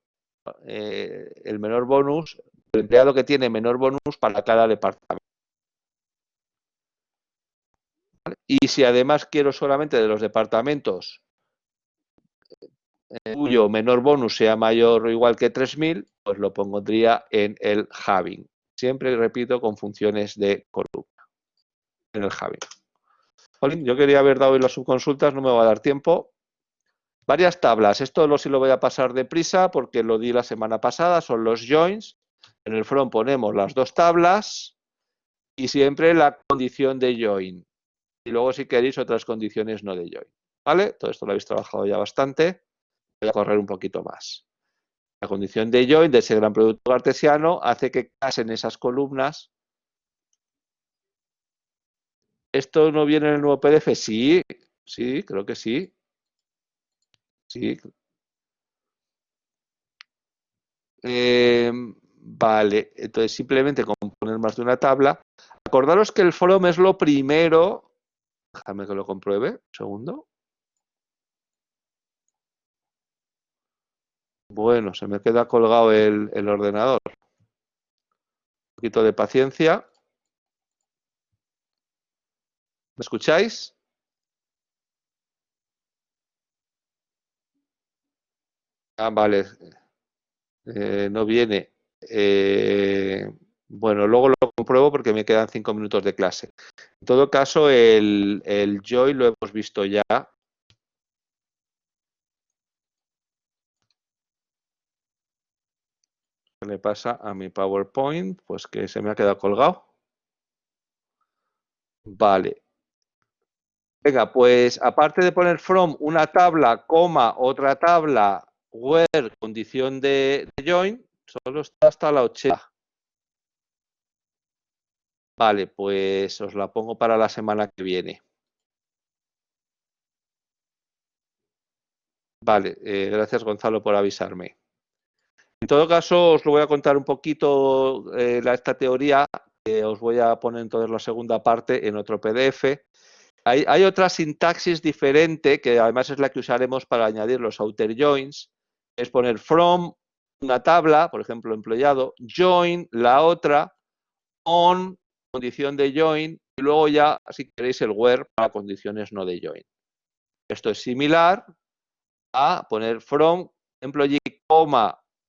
el menor bonus, el empleado que tiene menor bonus para cada departamento. Y si además quiero solamente de los departamentos cuyo menor bonus sea mayor o igual que 3.000, pues lo pondría en el halving. Siempre repito con funciones de columna en el halving. Jolín, yo quería haber dado hoy las subconsultas, no me va a dar tiempo. Varias tablas, esto sí lo voy a pasar deprisa porque lo di la semana pasada, son los joins. En el front ponemos las dos tablas y siempre la condición de join. Y luego si queréis otras condiciones no de join. ¿Vale? Todo esto lo habéis trabajado ya bastante. Voy a correr un poquito más. La condición de join de ese gran producto cartesiano hace que casen esas columnas. ¿Esto no viene en el nuevo PDF? Sí, sí, creo que sí. Sí. Vale, entonces simplemente con poner más de una tabla. Acordaros que el from es lo primero. Déjame que lo compruebe, un segundo. Bueno, se me queda colgado el ordenador. Un poquito de paciencia. ¿Me escucháis? Ah, vale. No viene. Bueno, luego lo compruebo porque me quedan 5 minutos de clase. En todo caso, el join lo hemos visto ya. ¿Qué le pasa a mi PowerPoint? Pues que se me ha quedado colgado. Vale. Venga, pues aparte de poner from una tabla, coma, otra tabla, where, condición de join, solo está hasta la 80. Vale, pues os la pongo para la semana que viene. Vale, gracias Gonzalo por avisarme. En todo caso, os lo voy a contar un poquito esta teoría, que os voy a poner entonces la segunda parte en otro PDF. Hay otra sintaxis diferente, que además es la que usaremos para añadir los outer joins, es poner from una tabla, por ejemplo, empleado, join la otra, on, condición de join, y luego ya, si queréis, el where para condiciones no de join. Esto es similar a poner from employee,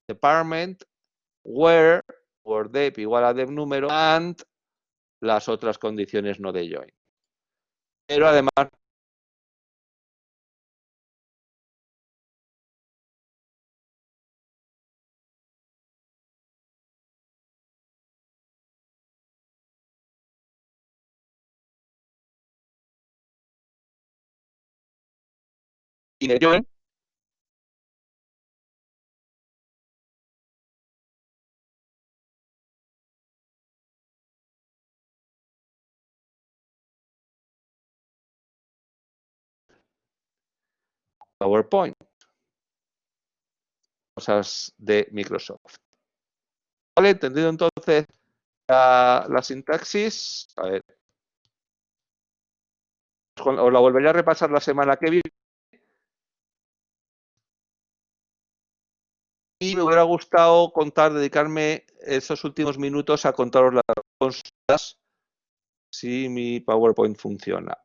department, where, where dep igual a dep número, and las otras condiciones no de join. Pero además de join, PowerPoint, cosas de Microsoft. ¿Vale? ¿Entendido entonces la sintaxis? A ver. Os la volveré a repasar la semana que viene. Y me hubiera gustado dedicarme esos últimos minutos a contaros las consultas si mi PowerPoint funciona.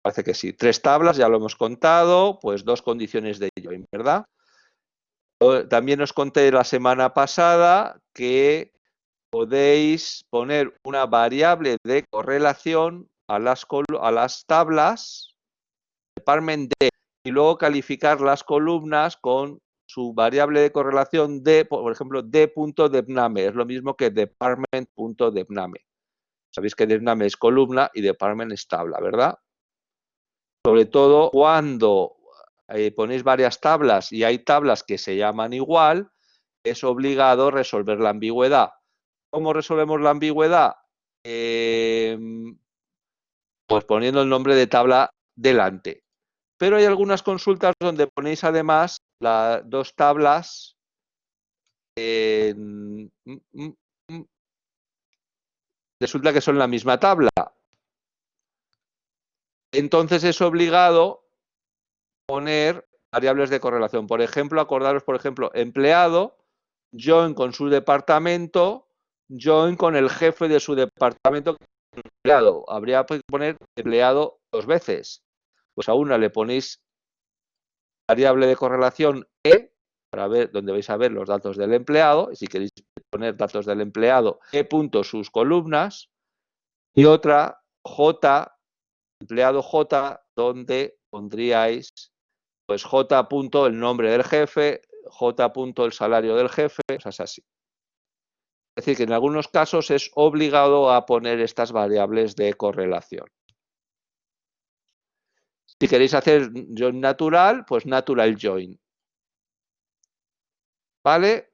Parece que sí. 3 tablas, ya lo hemos contado, pues 2 condiciones de join, ¿verdad? También os conté la semana pasada que podéis poner una variable de correlación a las tablas, department de, y luego calificar las columnas con su variable de correlación de, por ejemplo, d.depname. Es lo mismo que department.depname. Sabéis que depname es columna y department es tabla, ¿verdad? Sobre todo cuando ponéis varias tablas y hay tablas que se llaman igual, es obligado resolver la ambigüedad. ¿Cómo resolvemos la ambigüedad? Pues poniendo el nombre de tabla delante. Pero hay algunas consultas donde ponéis además las 2 tablas resulta que son la misma tabla. Entonces es obligado poner variables de correlación. Por ejemplo, acordaros, por ejemplo, empleado, join con su departamento, join con el jefe de su departamento. Empleado, habría que poner empleado 2 veces. Pues a una le ponéis variable de correlación E, para ver dónde vais a ver los datos del empleado, y si queréis poner datos del empleado, E punto sus columnas, y otra J, empleado J, donde pondríais pues J punto el nombre del jefe, J punto el salario del jefe, cosas así. Es decir, que en algunos casos es obligado a poner estas variables de correlación. Si queréis hacer join natural, pues natural join. ¿Vale?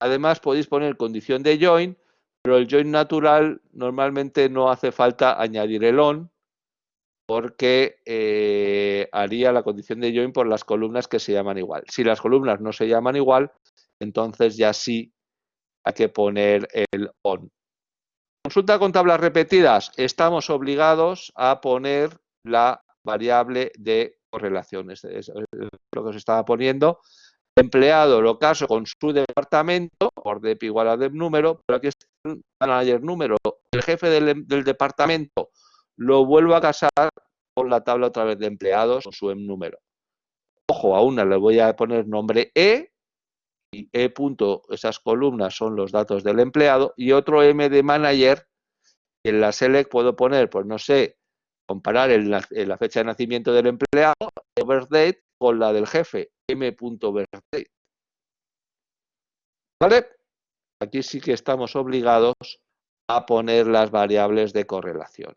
Además podéis poner condición de join, pero el join natural normalmente no hace falta añadir el on, porque haría la condición de join por las columnas que se llaman igual. Si las columnas no se llaman igual, entonces ya sí hay que poner el on. Consulta con tablas repetidas. Estamos obligados a poner la variable de correlaciones. Es lo que os estaba poniendo. Empleado lo caso con su departamento, por dep igual a dep número, pero aquí está el manager número. El jefe del departamento lo vuelvo a casar con la tabla otra vez de empleados con su número. Ojo, a una le voy a poner nombre E, y E punto, esas columnas son los datos del empleado, y otro M de manager, y en la select puedo poner, pues no sé, comparar la fecha de nacimiento del empleado, birthdate, con la del jefe, m.birthdate. ¿Vale? Aquí sí que estamos obligados a poner las variables de correlación.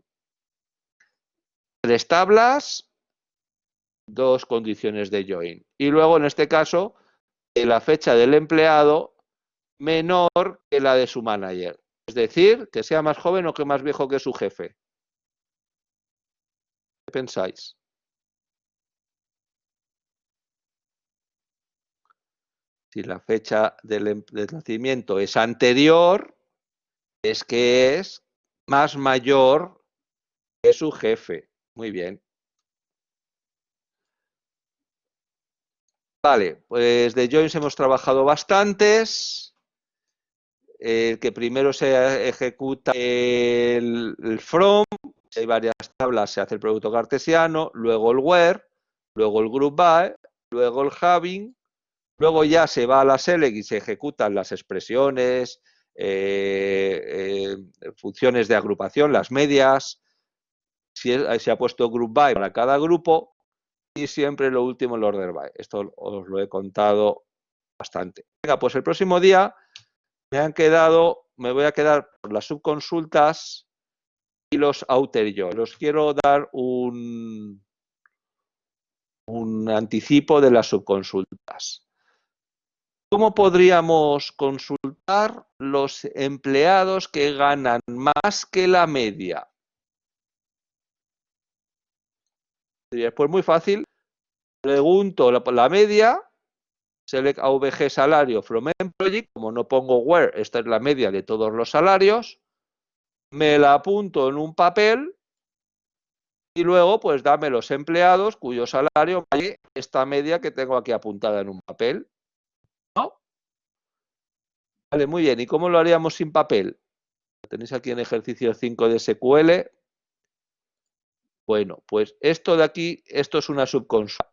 3 tablas, 2 condiciones de join. Y luego, en este caso, la fecha del empleado menor que la de su manager. Es decir, que sea más joven o que más viejo que su jefe. ¿Qué pensáis? Si la fecha del nacimiento es anterior, es que es más mayor que su jefe. Muy bien. Vale, pues de joins hemos trabajado bastantes. El que primero se ejecuta el from, si hay varias tablas se hace el producto cartesiano, luego el where, luego el group by, luego el having, luego ya se va a la select y se ejecutan las expresiones, funciones de agrupación, las medias, si se ha puesto group by para cada grupo y siempre lo último el order by. Esto os lo he contado bastante. Venga, pues el próximo día me voy a quedar por las subconsultas y los outer join. Os quiero dar un anticipo de las subconsultas. ¿Cómo podríamos consultar los empleados que ganan más que la media? Pues muy fácil. Pregunto la media, select AVG salario from employee, como no pongo where, esta es la media de todos los salarios, me la apunto en un papel y luego pues dame los empleados cuyo salario vale esta media que tengo aquí apuntada en un papel. ¿No? Vale, muy bien. ¿Y cómo lo haríamos sin papel? Lo tenéis aquí en ejercicio 5 de SQL. Bueno, pues esto de aquí, esto es una subconsulta.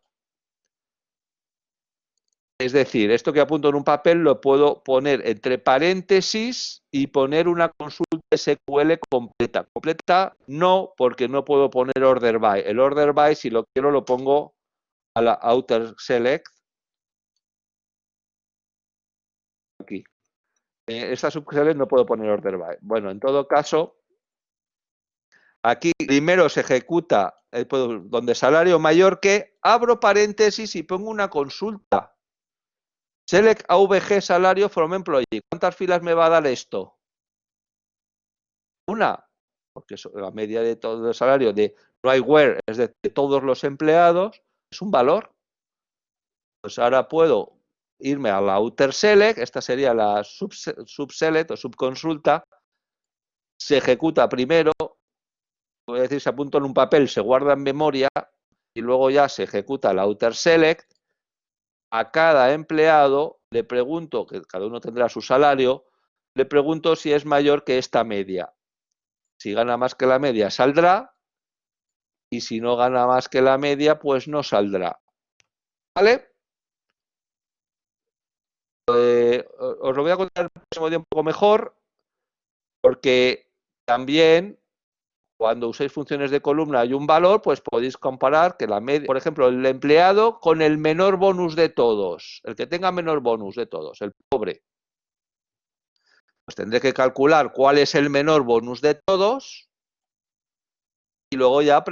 Es decir, esto que apunto en un papel lo puedo poner entre paréntesis y poner una consulta SQL completa. Completa no, porque no puedo poner order by. El order by, si lo quiero, lo pongo a la outer select. Aquí. Esta subselect no puedo poner order by. Bueno, en todo caso, aquí primero se ejecuta donde salario mayor que, abro paréntesis y pongo una consulta. Select AVG salario from employee. ¿Cuántas filas me va a dar esto? Una, porque la media de todo el salario de no hay where, es de todos los empleados, es un valor. Pues ahora puedo irme a la outer select, esta sería la subselect o subconsulta, se ejecuta primero, voy a decir, se apunta en un papel, se guarda en memoria y luego ya se ejecuta el outer select, a cada empleado le pregunto, que cada uno tendrá su salario, le pregunto si es mayor que esta media. Si gana más que la media, saldrá, y si no gana más que la media, pues no saldrá. ¿Vale? Os lo voy a contar el próximo día un poco mejor, porque también cuando uséis funciones de columna y un valor, pues podéis comparar que la media, por ejemplo, el empleado con el menor bonus de todos, el que tenga menor bonus de todos, el pobre. Pues tendré que calcular cuál es el menor bonus de todos y luego ya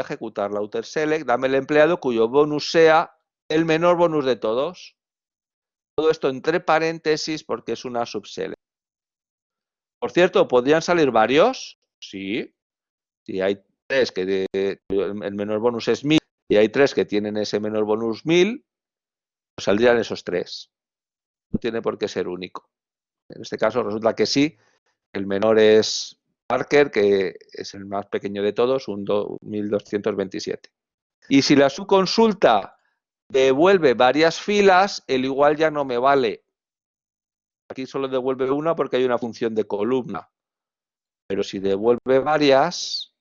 ejecutar la outer select, dame el empleado cuyo bonus sea el menor bonus de todos. Todo esto entre paréntesis porque es una subselect. Por cierto, ¿podrían salir varios? Sí. Si hay tres que el menor bonus es 1000 y hay tres que tienen ese menor bonus 1000, pues saldrían esos tres. No tiene por qué ser único. En este caso resulta que sí, el menor es Parker, que es el más pequeño de todos, un 1227. Y si la subconsulta devuelve varias filas, el igual ya no me vale. Aquí solo devuelve una porque hay una función de columna. Pero si devuelve varias,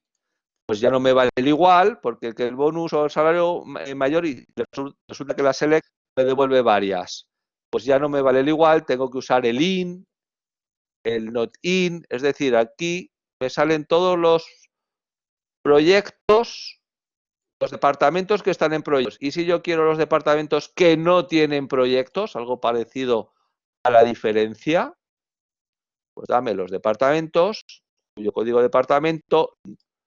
pues ya no me vale el igual, porque el bonus o el salario mayor y resulta que la select me devuelve varias. Pues ya no me vale el igual, tengo que usar el in, el not in, es decir, aquí me salen todos los proyectos, los departamentos que están en proyectos. Y si yo quiero los departamentos que no tienen proyectos, algo parecido a la diferencia, pues dame los departamentos, cuyo código departamento,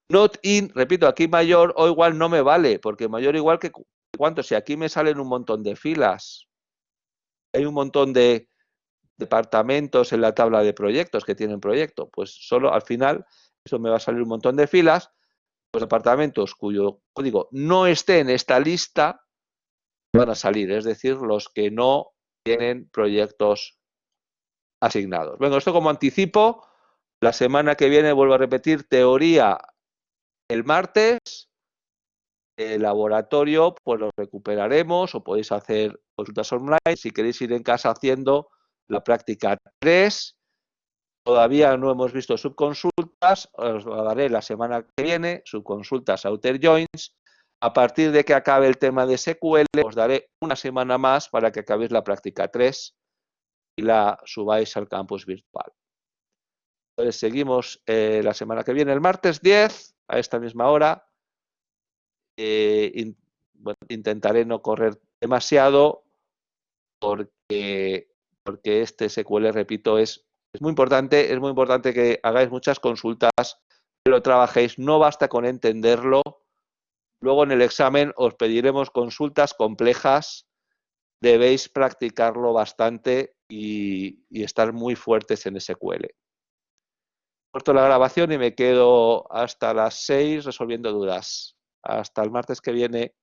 not in, repito, aquí mayor o igual no me vale, porque mayor igual que cuánto, si aquí me salen un montón de filas, hay un montón de departamentos en la tabla de proyectos que tienen proyecto, pues solo al final eso me va a salir un montón de filas. Los departamentos cuyo código no esté en esta lista van a salir, es decir, los que no tienen proyectos asignados. Bueno, esto como anticipo, la semana que viene vuelvo a repetir teoría el martes, el laboratorio pues lo recuperaremos o podéis hacer consultas online si queréis ir en casa haciendo la práctica 3. Todavía no hemos visto subconsultas, os lo daré la semana que viene, subconsultas outer joins. A partir de que acabe el tema de SQL, os daré una semana más para que acabéis la práctica 3 y la subáis al campus virtual. Entonces seguimos la semana que viene, el martes 10, a esta misma hora. Bueno, intentaré no correr demasiado porque este SQL, repito, es muy importante que hagáis muchas consultas, que lo trabajéis, no basta con entenderlo. Luego en el examen os pediremos consultas complejas, debéis practicarlo bastante y estar muy fuertes en SQL. Corto la grabación y me quedo hasta las 6 resolviendo dudas. Hasta el martes que viene.